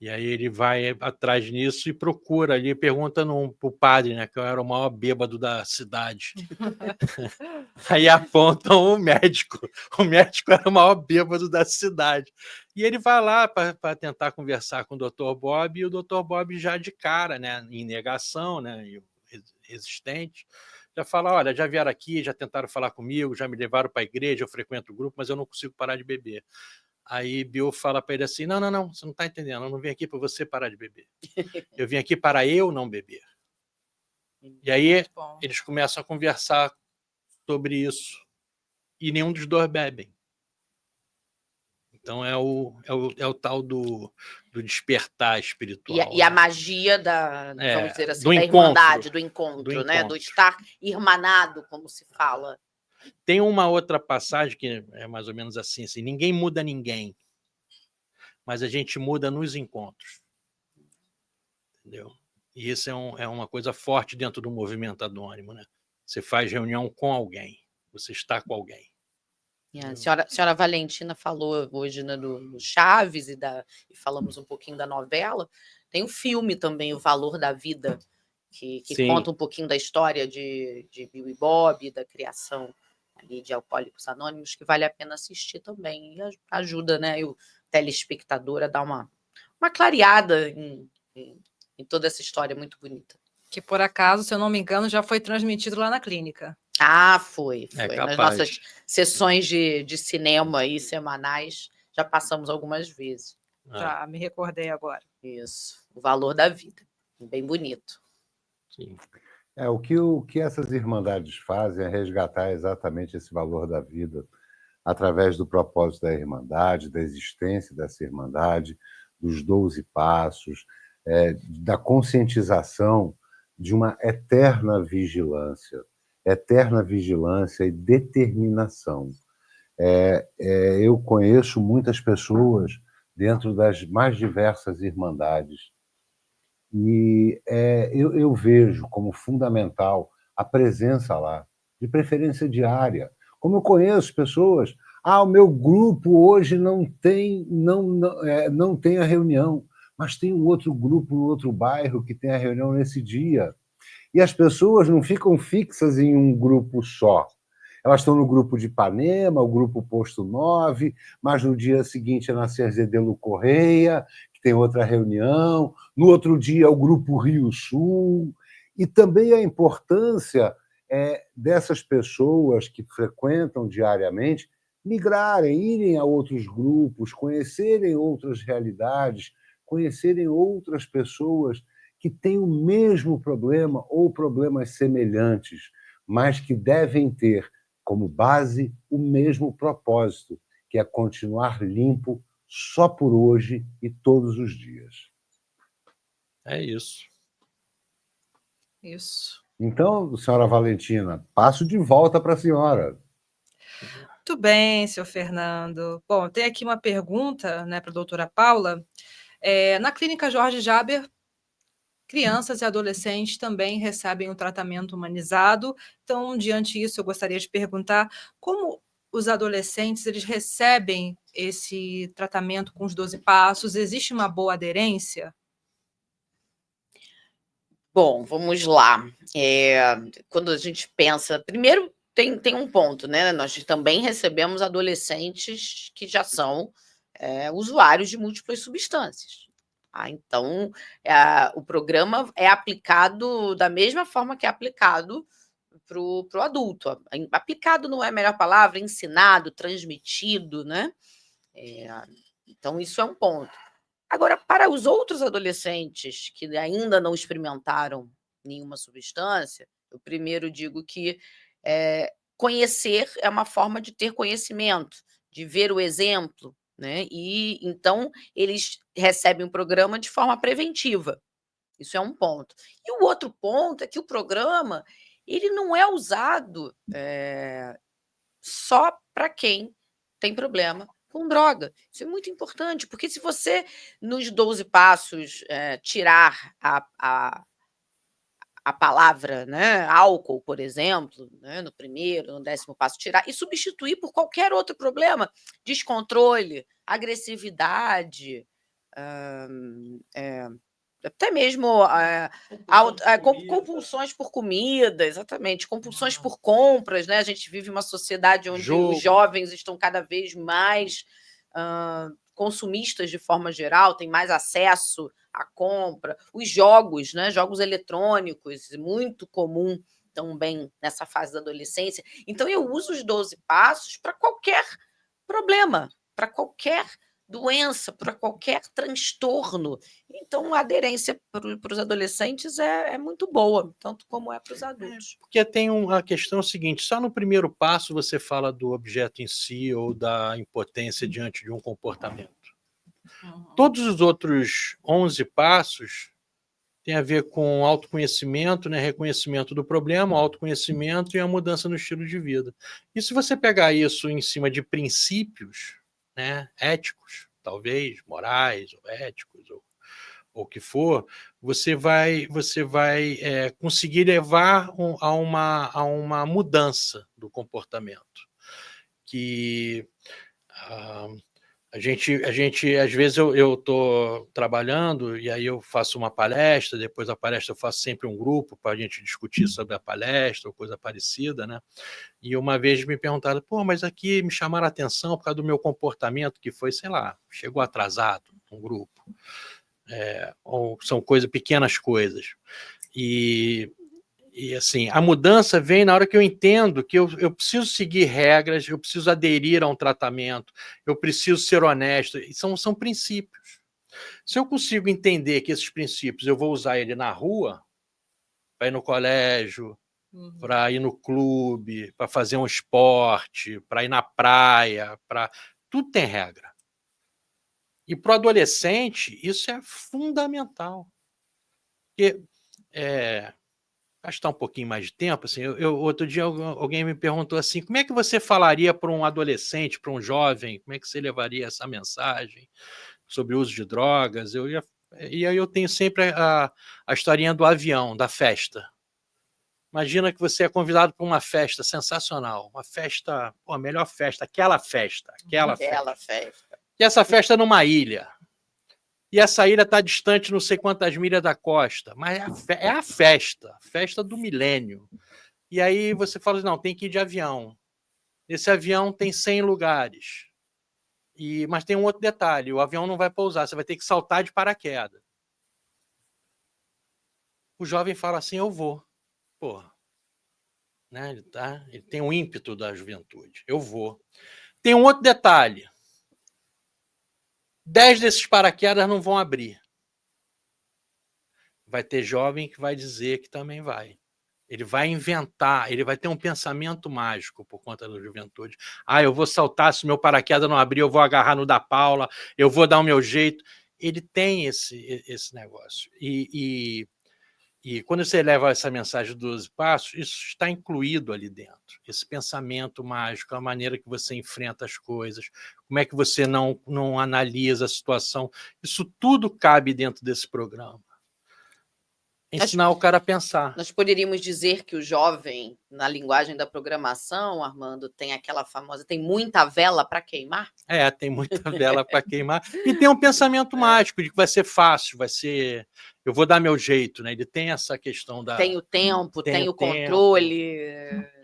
E aí ele vai atrás disso e procura ali, pergunta pro padre, né, que eu era o maior bêbado da cidade. Aí apontam o médico. O médico era o maior bêbado da cidade. E ele vai lá para tentar conversar com o Dr. Bob, e o Dr. Bob já de cara, né, em negação, né, resistente, já fala, olha, já vieram aqui, já tentaram falar comigo, já me levaram para a igreja, eu frequento o grupo, mas eu não consigo parar de beber. Aí Bill fala para ele assim, não, você não está entendendo, eu não vim aqui para você parar de beber. Eu vim aqui para eu não beber. E aí eles começam a conversar sobre isso. E nenhum dos dois bebem. Então é o tal do despertar espiritual. E a magia vamos dizer assim, da irmandade, do encontro, né? Do estar irmanado, como se fala. Tem uma outra passagem que é mais ou menos assim, ninguém muda ninguém, mas a gente muda nos encontros. Entendeu? E isso é uma coisa forte dentro do movimento anônimo, né? Você faz reunião com alguém, você está com alguém. A senhora Valentina falou hoje, né, do Chaves e falamos um pouquinho da novela. Tem um filme também, O Valor da Vida, que conta um pouquinho da história de Bill e Bob, da criação ali de Alcoólicos Anônimos, que vale a pena assistir também. E ajuda, né, o telespectador a dar uma clareada em toda essa história muito bonita. Que, por acaso, se eu não me engano, já foi transmitido lá na clínica. Foi. Capaz. Nas nossas sessões de cinema aí, semanais, já passamos algumas vezes. Tá, me recordei agora. Isso, O Valor da Vida. Bem bonito. Sim. O que essas irmandades fazem é resgatar exatamente esse valor da vida através do propósito da irmandade, da existência dessa irmandade, dos 12 passos, da conscientização de uma eterna vigilância e determinação. Eu conheço muitas pessoas dentro das mais diversas irmandades e eu vejo como fundamental a presença lá, de preferência diária. Como eu conheço pessoas, o meu grupo hoje não tem a reunião, mas tem um outro grupo no outro bairro que tem a reunião nesse dia. E as pessoas não ficam fixas em um grupo só. Elas estão no grupo de Ipanema, o grupo Posto 9, mas no dia seguinte é na Cerzedelo Correia, que tem outra reunião, no outro dia é o grupo Rio Sul, e também a importância dessas pessoas que frequentam diariamente migrarem, irem a outros grupos, conhecerem outras realidades, conhecerem outras pessoas que têm o mesmo problema ou problemas semelhantes, mas que devem ter como base o mesmo propósito, que é continuar limpo só por hoje e todos os dias. É isso. Isso. Então, senhora Valentina, passo de volta para a senhora. Muito bem, seu Fernando. Bom, tem aqui uma pergunta, né, para a doutora Paula. Na clínica Jorge Jaber, crianças e adolescentes também recebem um tratamento humanizado. Então, diante disso, eu gostaria de perguntar como os adolescentes eles recebem esse tratamento com os 12 passos? Existe uma boa aderência? Bom, vamos lá. Quando a gente pensa, primeiro tem um ponto, né? Nós também recebemos adolescentes que já são usuários de múltiplas substâncias. Então, o programa é aplicado da mesma forma que é aplicado para o adulto. Aplicado não é a melhor palavra, ensinado, transmitido, né? Então, isso é um ponto. Agora, para os outros adolescentes que ainda não experimentaram nenhuma substância, eu primeiro digo que conhecer é uma forma de ter conhecimento, de ver o exemplo, né? E então eles recebem um programa de forma preventiva. Isso é um ponto. E o outro ponto é que o programa ele não é usado só para quem tem problema com droga. Isso é muito importante, porque se você, nos 12 passos, tirar a palavra, né, álcool, por exemplo, né, no primeiro, no 10º passo, tirar e substituir por qualquer outro problema, descontrole, agressividade, até mesmo compulsões por comida, exatamente, compulsões por compras, né? A gente vive uma sociedade onde os jovens estão cada vez mais consumistas de forma geral, têm mais acesso à compra. Os jogos, né? Jogos eletrônicos, muito comum também nessa fase da adolescência. Então, eu uso os 12 passos para qualquer problema, para qualquer doença, para qualquer transtorno. Então, a aderência para os adolescentes é muito boa, tanto como é para os adultos. Porque tem a questão seguinte, só no primeiro passo você fala do objeto em si ou da impotência diante de um comportamento. Todos os outros 11 passos têm a ver com autoconhecimento, né, reconhecimento do problema, autoconhecimento e a mudança no estilo de vida. E se você pegar isso em cima de princípios, né, éticos, talvez, morais, ou éticos, ou o que for, você vai conseguir levar a uma mudança do comportamento. Que a gente às vezes eu estou trabalhando e aí eu faço uma palestra, depois da palestra eu faço sempre um grupo para a gente discutir sobre a palestra ou coisa parecida, né? E uma vez me perguntaram, mas aqui me chamaram a atenção por causa do meu comportamento, que foi, sei lá, chegou atrasado um grupo. Ou são pequenas coisas. E assim, a mudança vem na hora que eu entendo que eu preciso seguir regras, eu preciso aderir a um tratamento, eu preciso ser honesto. São princípios. Se eu consigo entender que esses princípios eu vou usar ele na rua, para ir no colégio, para ir no clube, para fazer um esporte, para ir na praia, tudo tem regra. E para o adolescente, isso é fundamental. Porque, gastar um pouquinho mais de tempo, assim, outro dia alguém me perguntou assim, como é que você falaria para um adolescente, para um jovem, como é que você levaria essa mensagem sobre o uso de drogas? E aí eu tenho sempre a historinha do avião, da festa. Imagina que você é convidado para uma festa sensacional, uma festa, a melhor festa, aquela festa. E essa festa é numa ilha. E essa ilha está distante não sei quantas milhas da costa, mas é a festa do milênio. E aí você fala, não, tem que ir de avião. Esse avião tem 100 lugares. Mas tem um outro detalhe, o avião não vai pousar, você vai ter que saltar de paraquedas. O jovem fala assim, eu vou. Né? Ele tem um ímpeto da juventude, eu vou. Tem um outro detalhe, 10 desses paraquedas não vão abrir. Vai ter jovem que vai dizer que também vai. Ele vai inventar, ele vai ter um pensamento mágico por conta da juventude. Eu vou saltar, se meu paraquedas não abrir, eu vou agarrar no da Paula, eu vou dar o meu jeito. Ele tem esse negócio. E E quando você leva essa mensagem dos 12 passos, isso está incluído ali dentro. Esse pensamento mágico, a maneira que você enfrenta as coisas, como é que você não analisa a situação, isso tudo cabe dentro desse programa. Ensinar o cara a pensar. Nós poderíamos dizer que o jovem, na linguagem da programação, Armando, tem aquela famosa, tem muita vela para queimar? Tem muita vela para queimar. E tem um pensamento mágico de que vai ser fácil, eu vou dar meu jeito, né? Ele tem essa questão da... Tem o tempo, tem o tempo. controle,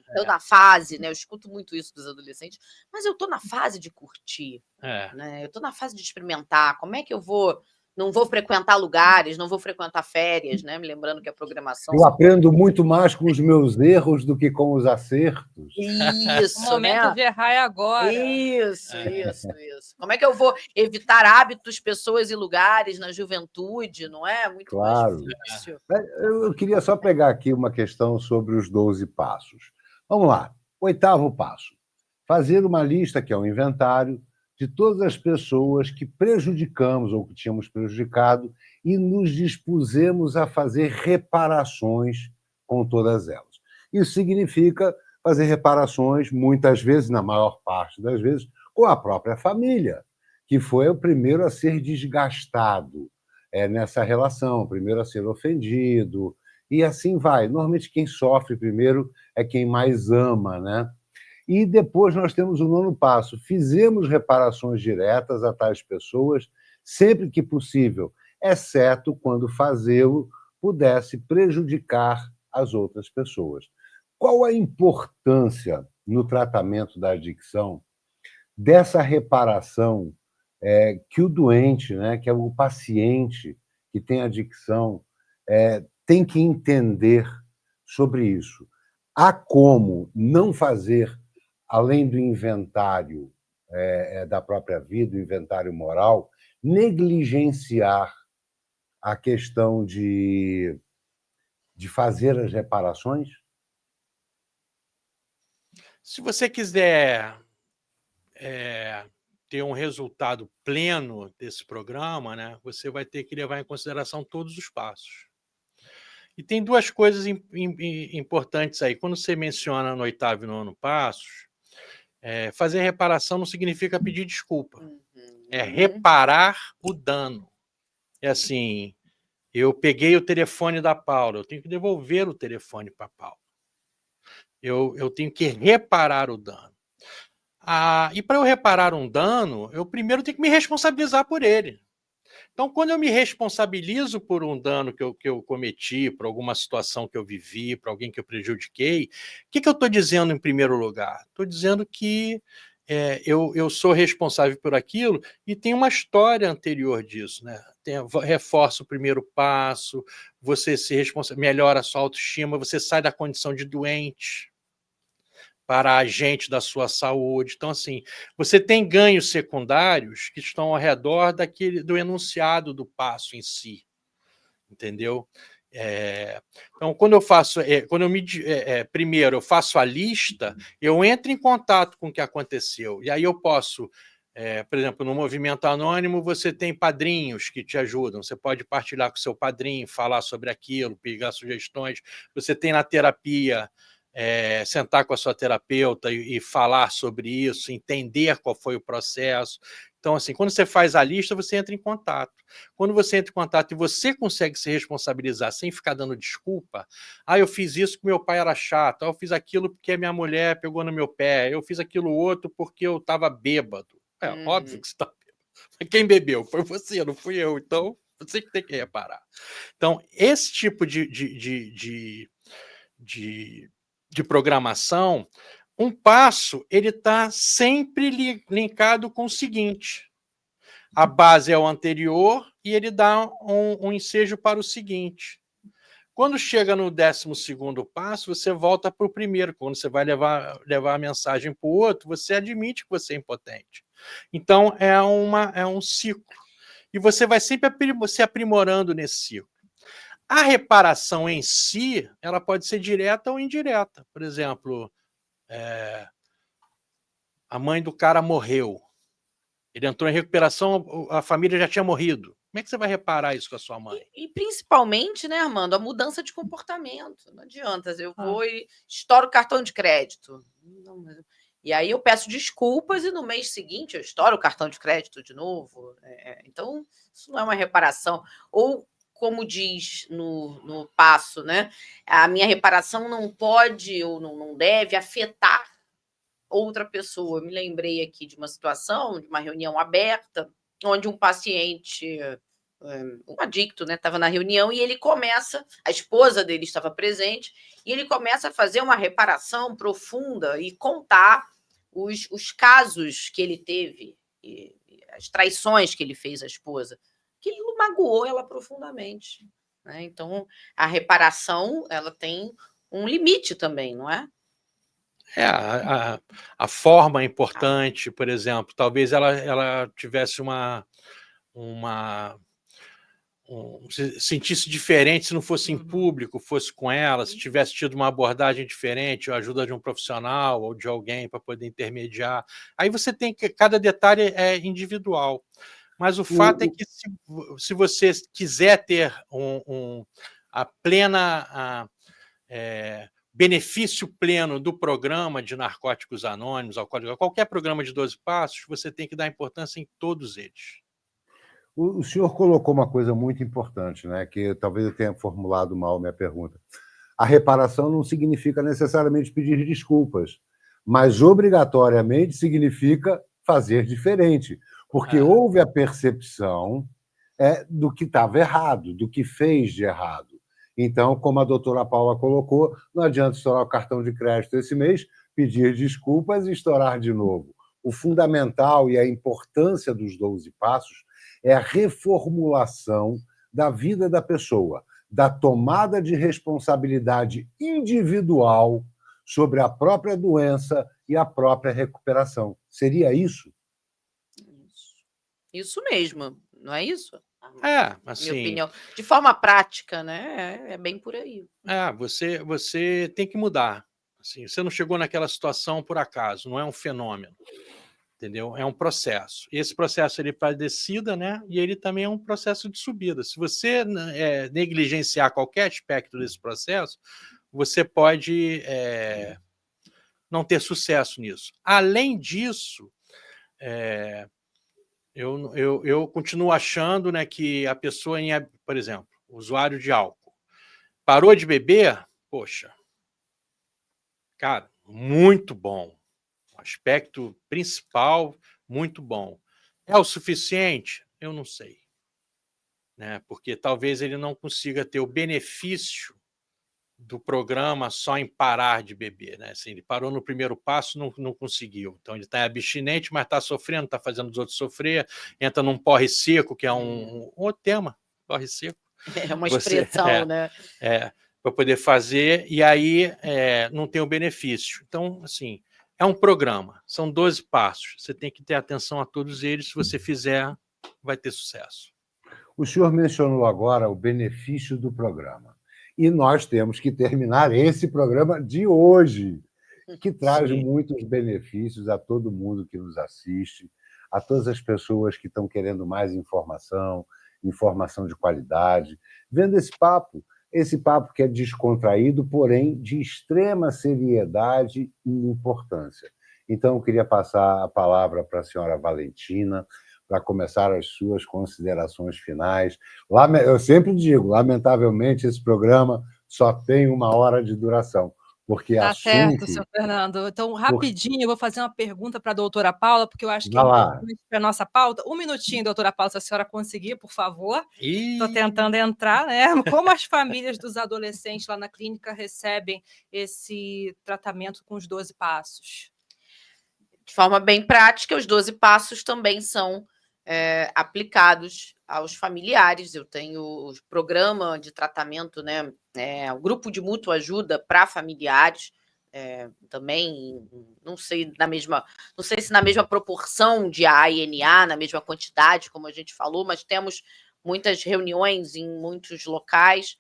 estou na fase, né? Eu escuto muito isso dos adolescentes, mas eu estou na fase de curtir, né? Eu estou na fase de experimentar, como é que eu vou... Não vou frequentar lugares, não vou frequentar férias, né? Me lembrando que a programação... Eu aprendo muito mais com os meus erros do que com os acertos. Isso, O momento de errar é agora. Isso. Como é que eu vou evitar hábitos, pessoas e lugares na juventude, não é? Muito mais difícil. Eu queria só pegar aqui uma questão sobre os 12 passos. Vamos lá. 8º passo. Fazer uma lista, que é um inventário, de todas as pessoas que prejudicamos ou que tínhamos prejudicado e nos dispusemos a fazer reparações com todas elas. Isso significa fazer reparações, muitas vezes, na maior parte das vezes, com a própria família, que foi o primeiro a ser desgastado nessa relação, o primeiro a ser ofendido, e assim vai. Normalmente, quem sofre primeiro é quem mais ama, né? E depois nós temos o 9º passo. Fizemos reparações diretas a tais pessoas sempre que possível, exceto quando fazê-lo pudesse prejudicar as outras pessoas. Qual a importância no tratamento da adicção dessa reparação que o doente, né, que é o paciente que tem adicção, tem que entender sobre isso? Há como não fazer, além do inventário da própria vida, o inventário moral, negligenciar a questão de fazer as reparações? Se você quiser ter um resultado pleno desse programa, né, você vai ter que levar em consideração todos os passos. E tem 2 coisas importantes aí. Quando você menciona no 8º e 9º passos, fazer reparação não significa pedir desculpa. É reparar o dano. É assim, eu peguei o telefone da Paula, eu tenho que devolver o telefone para a Paula. Eu tenho que reparar o dano. E para eu reparar um dano, eu primeiro tenho que me responsabilizar por ele. Então, quando eu me responsabilizo por um dano que eu cometi, por alguma situação que eu vivi, por alguém que eu prejudiquei, o que eu estou dizendo em primeiro lugar? Estou dizendo que eu sou responsável por aquilo e tem uma história anterior disso, né? Reforça o primeiro passo, você melhora a sua autoestima, você sai da condição de doente para agente da sua saúde. Então, assim, você tem ganhos secundários que estão ao redor do enunciado do passo em si, entendeu? Então, quando eu faço, primeiro eu faço a lista, eu entro em contato com o que aconteceu, e aí eu posso, por exemplo, no Movimento Anônimo, você tem padrinhos que te ajudam, você pode partilhar com o seu padrinho, falar sobre aquilo, pegar sugestões, você tem na terapia, sentar com a sua terapeuta e falar sobre isso, entender qual foi o processo. Então, assim, quando você faz a lista, você entra em contato. Quando você entra em contato e você consegue se responsabilizar sem ficar dando desculpa, eu fiz isso porque meu pai era chato, eu fiz aquilo porque a minha mulher pegou no meu pé, eu fiz aquilo outro porque eu estava bêbado. Óbvio que você está bêbado. Quem bebeu? Foi você, não fui eu. Então, você que tem que reparar. Então, esse tipo de programação, um passo ele está sempre linkado com o seguinte: a base é o anterior e ele dá um ensejo para o seguinte. Quando chega no 12º passo, você volta para o primeiro. Quando você vai levar a mensagem para o outro, você admite que você é impotente. Então, é um ciclo. E você vai sempre se aprimorando nesse ciclo. A reparação em si, ela pode ser direta ou indireta. Por exemplo, a mãe do cara morreu. Ele entrou em recuperação, a família já tinha morrido. Como é que você vai reparar isso com a sua mãe? E principalmente, né, Armando, a mudança de comportamento. Não adianta, eu vou e estouro o cartão de crédito. E aí eu peço desculpas e no mês seguinte eu estouro o cartão de crédito de novo. Então, isso não é uma reparação. Ou, como diz no passo, né, a minha reparação não pode ou não deve afetar outra pessoa. Eu me lembrei aqui de uma situação, de uma reunião aberta, onde um paciente, um adicto, né, estava na reunião e ele começa, a esposa dele estava presente, e ele começa a fazer uma reparação profunda e contar os casos que ele teve, e as traições que ele fez à esposa, que ele magoou ela profundamente. Né? Então, a reparação ela tem um limite também, não é? A forma é importante, por exemplo, talvez ela tivesse se sentisse diferente se não fosse em público, fosse com ela, se tivesse tido uma abordagem diferente, a ajuda de um profissional ou de alguém para poder intermediar. Aí você tem que, cada detalhe é individual. Mas o fato é que se você quiser ter a plena benefício pleno do programa de Narcóticos Anônimos, qualquer programa de 12 passos, você tem que dar importância em todos eles. O senhor colocou uma coisa muito importante, né? Que talvez eu tenha formulado mal minha pergunta. A reparação não significa necessariamente pedir desculpas, mas obrigatoriamente significa fazer diferente, porque houve a percepção do que estava errado, do que fez de errado. Então, como a doutora Paula colocou, não adianta estourar o cartão de crédito esse mês, pedir desculpas e estourar de novo. O fundamental e a importância dos 12 passos é a reformulação da vida da pessoa, da tomada de responsabilidade individual sobre a própria doença e a própria recuperação. Seria isso? Isso mesmo, não é isso? Assim, minha opinião. De forma prática, né? É bem por aí. Você tem que mudar. Assim, você não chegou naquela situação por acaso, não é um fenômeno. Entendeu? É um processo. Esse processo ele para descida, né? E ele também é um processo de subida. Se você negligenciar qualquer aspecto desse processo, você pode não ter sucesso nisso. Além disso, eu continuo achando, né, que a pessoa, por exemplo, usuário de álcool, parou de beber, poxa, cara, muito bom. O aspecto principal, muito bom. É o suficiente? Eu não sei. Né? Porque talvez ele não consiga ter o benefício do programa só em parar de beber. Né? Assim, ele parou no primeiro passo, não conseguiu. Então ele está abstinente, mas está sofrendo, está fazendo os outros sofrer, entra num porre seco, que é um outro tema, porre seco. É uma expressão, né? Para poder fazer, e aí não tem o benefício. Então, assim, é um programa, são 12 passos. Você tem que ter atenção a todos eles. Se você fizer, vai ter sucesso. O senhor mencionou agora o benefício do programa. E nós temos que terminar esse programa de hoje, que traz muitos benefícios a todo mundo que nos assiste, a todas as pessoas que estão querendo mais informação de qualidade, vendo esse papo que é descontraído, porém de extrema seriedade e importância. Então, eu queria passar a palavra para a senhora Valentina, para começar as suas considerações finais. Eu sempre digo, lamentavelmente, esse programa só tem 1 hora de duração, porque Tá assunto... certo, senhor Fernando. Então, rapidinho, eu vou fazer uma pergunta para a doutora Paula, porque eu acho que é importante para a nossa pauta. 1 minutinho, doutora Paula, se a senhora conseguir, por favor. Estou tentando entrar, né? Como as famílias dos adolescentes lá na clínica recebem esse tratamento com os 12 passos? De forma bem prática, os 12 passos também são aplicados aos familiares. Eu tenho o programa de tratamento, né? O grupo de mútua ajuda para familiares, também, não sei se na mesma proporção de ANA, na mesma quantidade, como a gente falou, mas temos muitas reuniões em muitos locais,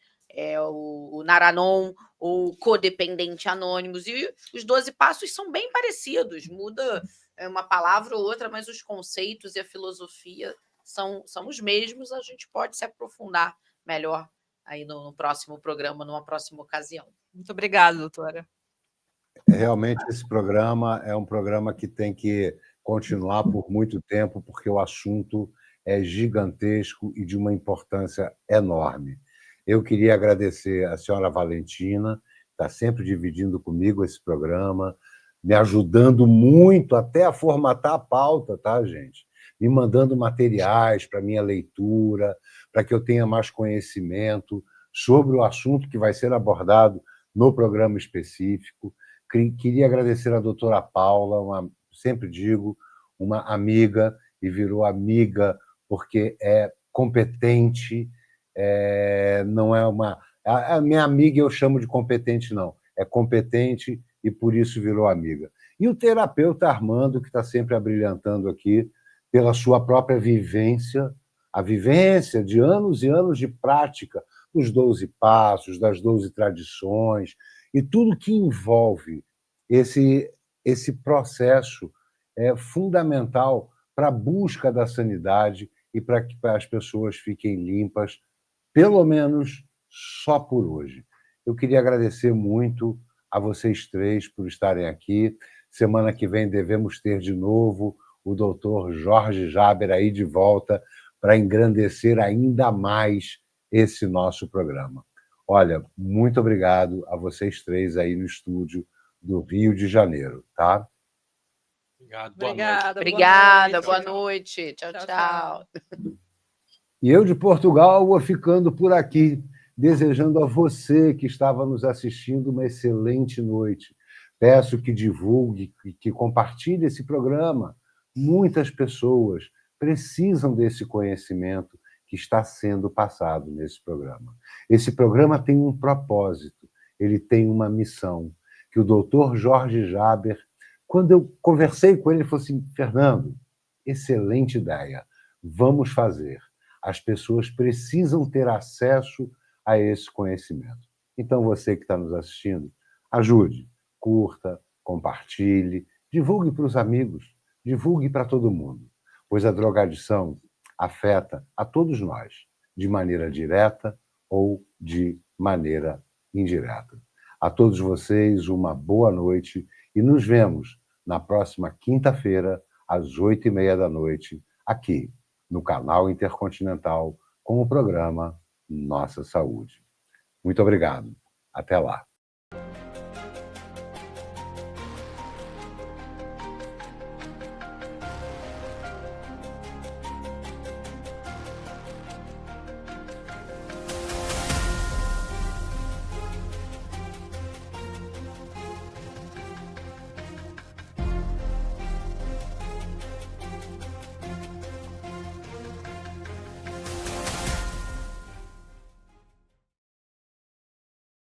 o Naranon, ou Codependente Anônimos, e os 12 passos são bem parecidos, muda uma palavra ou outra, mas os conceitos e a filosofia são os mesmos, a gente pode se aprofundar melhor aí no próximo programa, numa próxima ocasião. Muito obrigada, doutora. Realmente, esse programa é um programa que tem que continuar por muito tempo, porque o assunto é gigantesco e de uma importância enorme. Eu queria agradecer a senhora Valentina, que está sempre dividindo comigo esse programa, me ajudando muito até a formatar a pauta, tá, gente? Me mandando materiais para minha leitura, para que eu tenha mais conhecimento sobre o assunto que vai ser abordado no programa específico. Queria agradecer a doutora Paula, sempre digo, uma amiga, e virou amiga porque é competente, não é uma... A minha amiga eu chamo de competente, não. É competente e por isso virou amiga. E o terapeuta Armando, que está sempre abrilhantando aqui pela sua própria vivência, a vivência de anos e anos de prática dos 12 passos, das 12 tradições, e tudo que envolve esse processo é fundamental para a busca da sanidade e para que as pessoas fiquem limpas, pelo menos só por hoje. Eu queria agradecer muito a vocês três por estarem aqui. Semana que vem devemos ter de novo o doutor Jorge Jaber aí de volta para engrandecer ainda mais esse nosso programa. Olha, muito obrigado a vocês três aí no estúdio do Rio de Janeiro, tá? Obrigado, boa Obrigada. Obrigada, boa boa noite. Tchau, Tchau, tchau. E eu, de Portugal, vou ficando por aqui, desejando a você que estava nos assistindo uma excelente noite. Peço que divulgue, que compartilhe esse programa. Muitas pessoas precisam desse conhecimento que está sendo passado nesse programa. Esse programa tem um propósito, ele tem uma missão, que o doutor Jorge Jaber, quando eu conversei com ele, ele falou assim: Fernando, excelente ideia, vamos fazer. As pessoas precisam ter acesso a esse conhecimento. Então, você que está nos assistindo, ajude, curta, compartilhe, divulgue para os amigos, divulgue para todo mundo, pois a drogadição afeta a todos nós, de maneira direta ou de maneira indireta. A todos vocês, uma boa noite e nos vemos na próxima quinta-feira, às 20h30, aqui no canal Intercontinental, com o programa Nossa Saúde. Muito obrigado. Até lá.